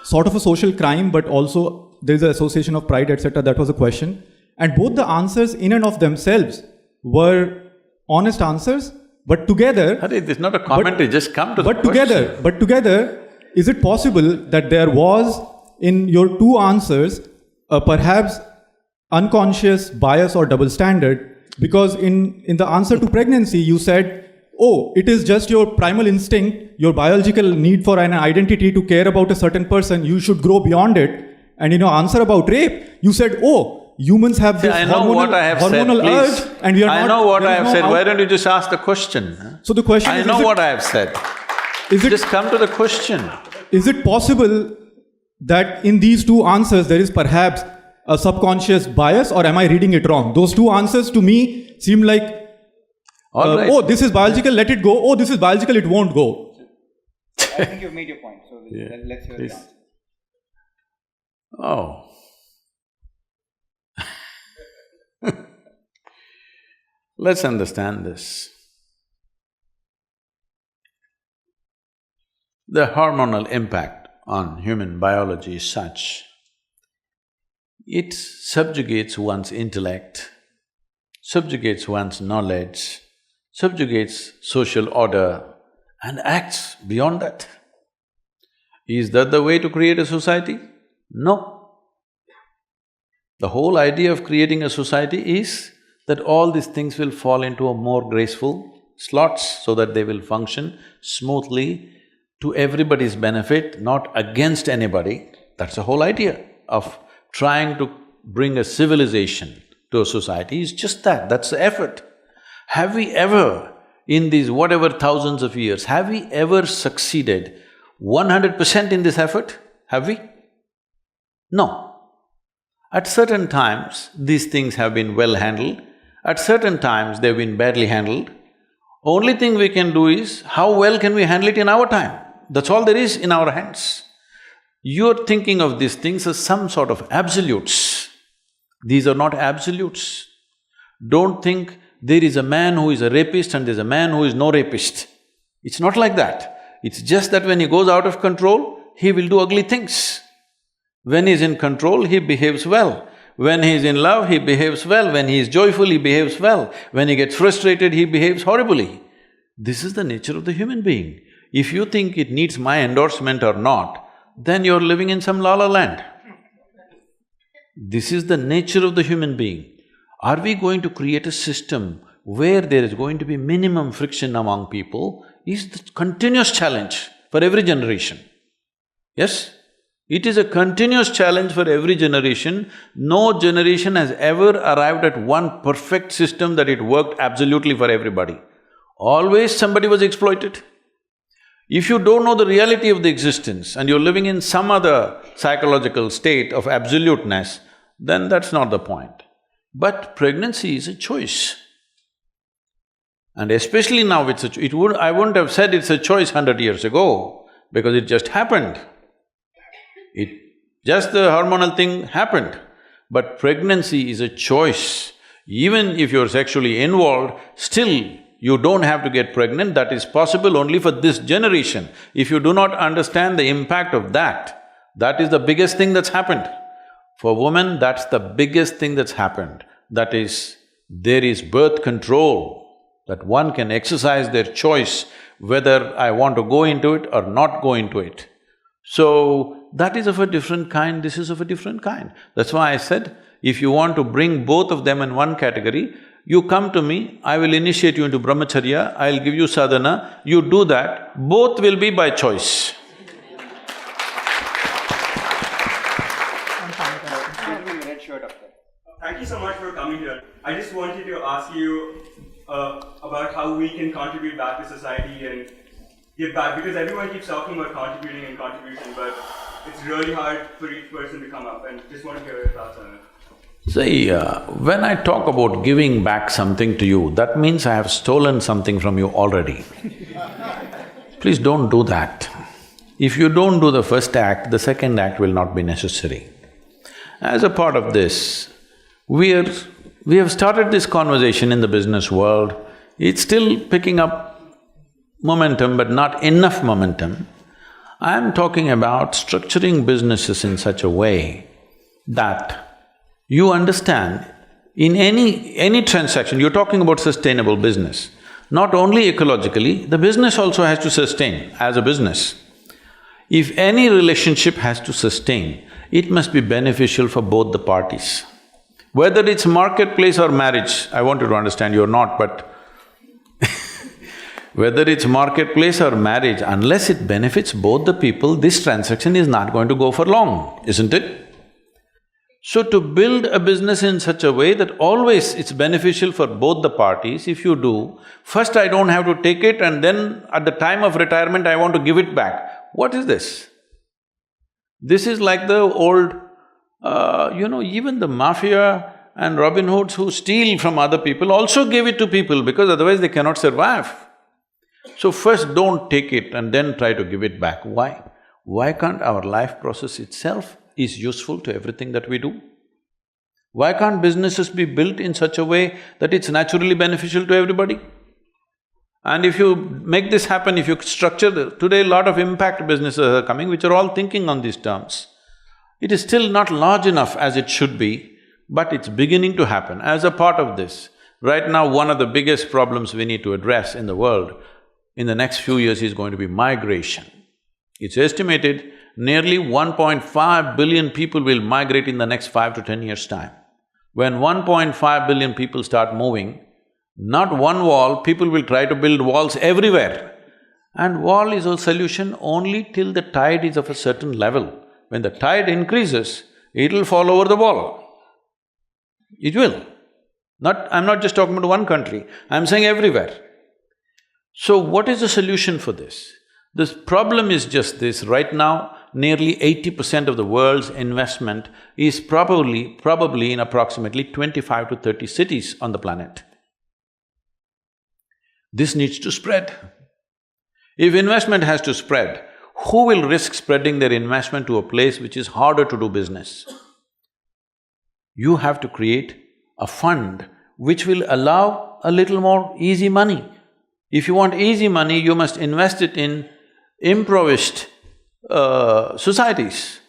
sort of a social crime, but also there's an association of pride, etc. That was a question. And both the answers in and of themselves were honest answers, but together… Hare, this is not a commentary, just come to the question. But together, is it possible that there was in your two answers perhaps unconscious bias or double standard? Because in the answer to pregnancy, you said, oh, it is just your primal instinct, your biological need for an identity to care about a certain person, you should grow beyond it. And in your answer about rape, you said, oh, humans have this I know what I have said, hormonal please. urge, and we are I not… know what there I is have no said, out- why don't you just ask the question? Huh? So the question I is… know what I have said. Is it, Just come to the question. is it possible that in these two answers there is perhaps a subconscious bias, or am I reading it wrong? Those two answers to me seem like, All right. oh, this is biological, let it go. Oh, this is biological, it won't go. I think you've made your point, so let's hear Please. the answer. Oh. Let's understand this. The hormonal impact on human biology is such, it subjugates one's intellect, subjugates one's knowledge, subjugates social order and acts beyond that. Is that the way to create a society? No. The whole idea of creating a society is that all these things will fall into a more graceful slots so that they will function smoothly to everybody's benefit, not against anybody. That's the whole idea of trying to bring a civilization to a society is just that, that's the effort. Have we ever, in these whatever thousands of years, have we ever succeeded 100% in this effort? Have we? No. At certain times, these things have been well handled, at certain times they've been badly handled. Only thing we can do is, how well can we handle it in our time? That's all there is in our hands. You're thinking of these things as some sort of absolutes. These are not absolutes. Don't think there is a man who is a rapist and there's a man who is no rapist. It's not like that. It's just that when he goes out of control, he will do ugly things. When he's in control, he behaves well. When he's in love, he behaves well. When he is joyful, he behaves well. When he gets frustrated, he behaves horribly. This is the nature of the human being. If you think it needs my endorsement or not, then you're living in some la-la land. This is the nature of the human being. Are we going to create a system where there is going to be minimum friction among people is the continuous challenge for every generation. Yes? It is a continuous challenge for every generation. No generation has ever arrived at one perfect system that it worked absolutely for everybody. Always somebody was exploited. If you don't know the reality of the existence and you're living in some other psychological state of absoluteness, then that's not the point. But pregnancy is a choice. And especially now I wouldn't have said it's a choice 100 years ago, because it just happened. Just the hormonal thing happened. But pregnancy is a choice. Even if you're sexually involved, still you don't have to get pregnant. That is possible only for this generation. If you do not understand the impact of that, that is the biggest thing that's happened. For women, that's the biggest thing that's happened. That is, there is birth control, that one can exercise their choice whether I want to go into it or not go into it. So, that is of a different kind, this is of a different kind. That's why I said, if you want to bring both of them in one category, you come to me, I will initiate you into brahmacharya, I'll give you sadhana, you do that, both will be by choice. Thank you so much for coming here. I just wanted to ask you about how we can contribute back to society and give back, because everyone keeps talking about contributing and contribution, but it's really hard for each person to come up, and just want to hear your thoughts on it. See, when I talk about giving back something to you, that means I have stolen something from you already. Please don't do that. If you don't do the first act, the second act will not be necessary. As a part of this, we have started this conversation in the business world. It's still picking up momentum, but not enough momentum. I'm talking about structuring businesses in such a way that you understand, in any transaction, you're talking about sustainable business. Not only ecologically, the business also has to sustain as a business. If any relationship has to sustain, it must be beneficial for both the parties. Whether it's marketplace or marriage, I want you to understand, you're not, but whether it's marketplace or marriage, unless it benefits both the people, this transaction is not going to go for long, isn't it? So to build a business in such a way that always it's beneficial for both the parties, if you do, first I don't have to take it and then at the time of retirement I want to give it back. What is this? This is like the old, even the mafia and Robin Hoods who steal from other people also give it to people because otherwise they cannot survive. So first don't take it and then try to give it back. Why? Why can't our life process itself is useful to everything that we do? Why can't businesses be built in such a way that it's naturally beneficial to everybody? And if you make this happen, if you structure… Today a lot of impact businesses are coming which are all thinking on these terms. It is still not large enough as it should be, but it's beginning to happen. As a part of this, right now one of the biggest problems we need to address in the world in the next few years is going to be migration. It's estimated nearly 1.5 billion people will migrate in the next 5 to 10 years' time. When 1.5 billion people start moving, not one wall, people will try to build walls everywhere. And wall is a solution only till the tide is of a certain level. When the tide increases, it'll fall over the wall. It will. I'm not just talking about one country, I'm saying everywhere. So what is the solution for this? This problem is just this, right now, nearly 80% of the world's investment is probably in approximately 25 to 30 cities on the planet. This needs to spread. If investment has to spread, who will risk spreading their investment to a place which is harder to do business? You have to create a fund which will allow a little more easy money. If you want easy money, you must invest it in impoverished societies.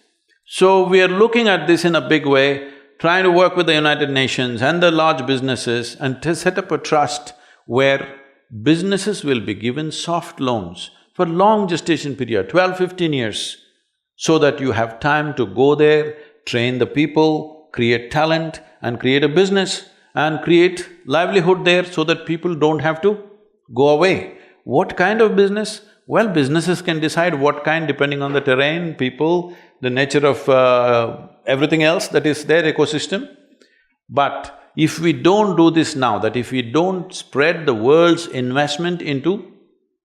So we are looking at this in a big way, trying to work with the United Nations and the large businesses and to set up a trust where businesses will be given soft loans for long gestation period, 12–15 years, so that you have time to go there, train the people, create talent and create a business and create livelihood there so that people don't have to go away. What kind of business? Well, businesses can decide what kind depending on the terrain, people, the nature of everything else that is their ecosystem. But if we don't do this now, that if we don't spread the world's investment into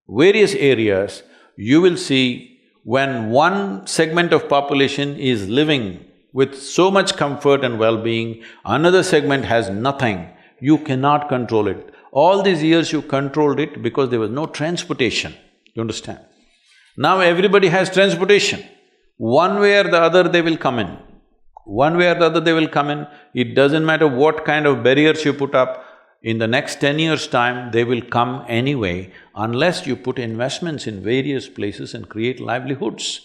various areas, you will see when one segment of population is living with so much comfort and well-being, another segment has nothing, you cannot control it. All these years you controlled it because there was no transportation, you understand? Now everybody has transportation. One way or the other they will come in. One way or the other they will come in. It doesn't matter what kind of barriers you put up, in the next 10 years' time, they will come anyway unless you put investments in various places and create livelihoods.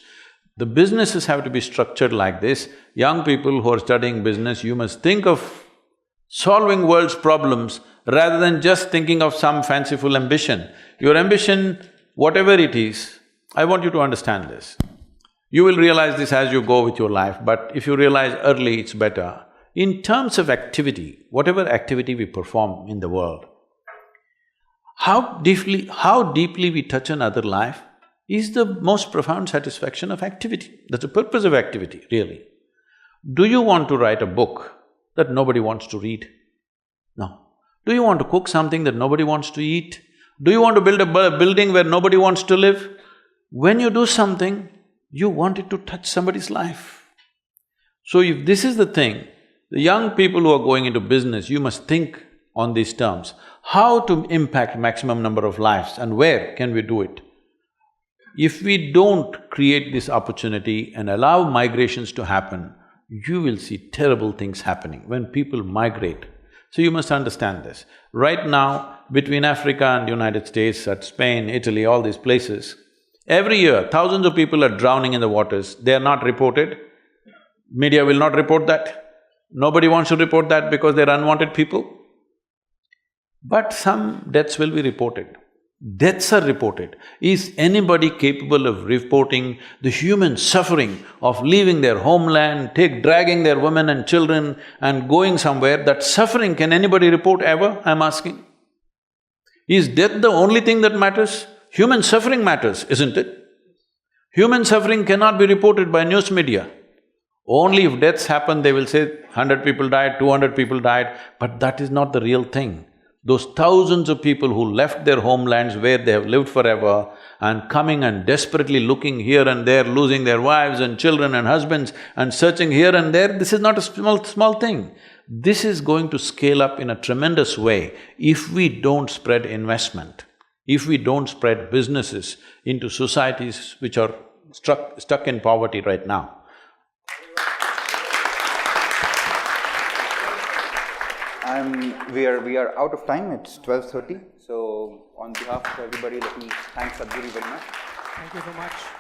The businesses have to be structured like this. Young people who are studying business, you must think of solving world's problems rather than just thinking of some fanciful ambition. Your ambition, whatever it is, I want you to understand this. You will realize this as you go with your life, but if you realize early, it's better. In terms of activity, whatever activity we perform in the world, how deeply we touch another life is the most profound satisfaction of activity. That's the purpose of activity, really. Do you want to write a book that nobody wants to read? No. Do you want to cook something that nobody wants to eat? Do you want to build a building where nobody wants to live? When you do something, you want it to touch somebody's life. So if this is the thing, the young people who are going into business, you must think on these terms. How to impact maximum number of lives and where can we do it? If we don't create this opportunity and allow migrations to happen, you will see terrible things happening when people migrate. So you must understand this. Right now, between Africa and United States, at Spain, Italy, all these places, every year, thousands of people are drowning in the waters. They are not reported. Media will not report that. Nobody wants to report that because they're unwanted people. But some deaths will be reported. Deaths are reported. Is anybody capable of reporting the human suffering of leaving their homeland, dragging their women and children and going somewhere? That suffering, can anybody report ever, I'm asking? Is death the only thing that matters? Human suffering matters, isn't it? Human suffering cannot be reported by news media. Only if deaths happen, they will say 100 people died, 200 people died, but that is not the real thing. Those thousands of people who left their homelands where they have lived forever and coming and desperately looking here and there, losing their wives and children and husbands and searching here and there, this is not a small thing. This is going to scale up in a tremendous way if we don't spread investment, if we don't spread businesses into societies which are stuck in poverty right now. We are out of time, it's 12:30. So on behalf of everybody, let me thank Sadhguru very much. Thank you so much.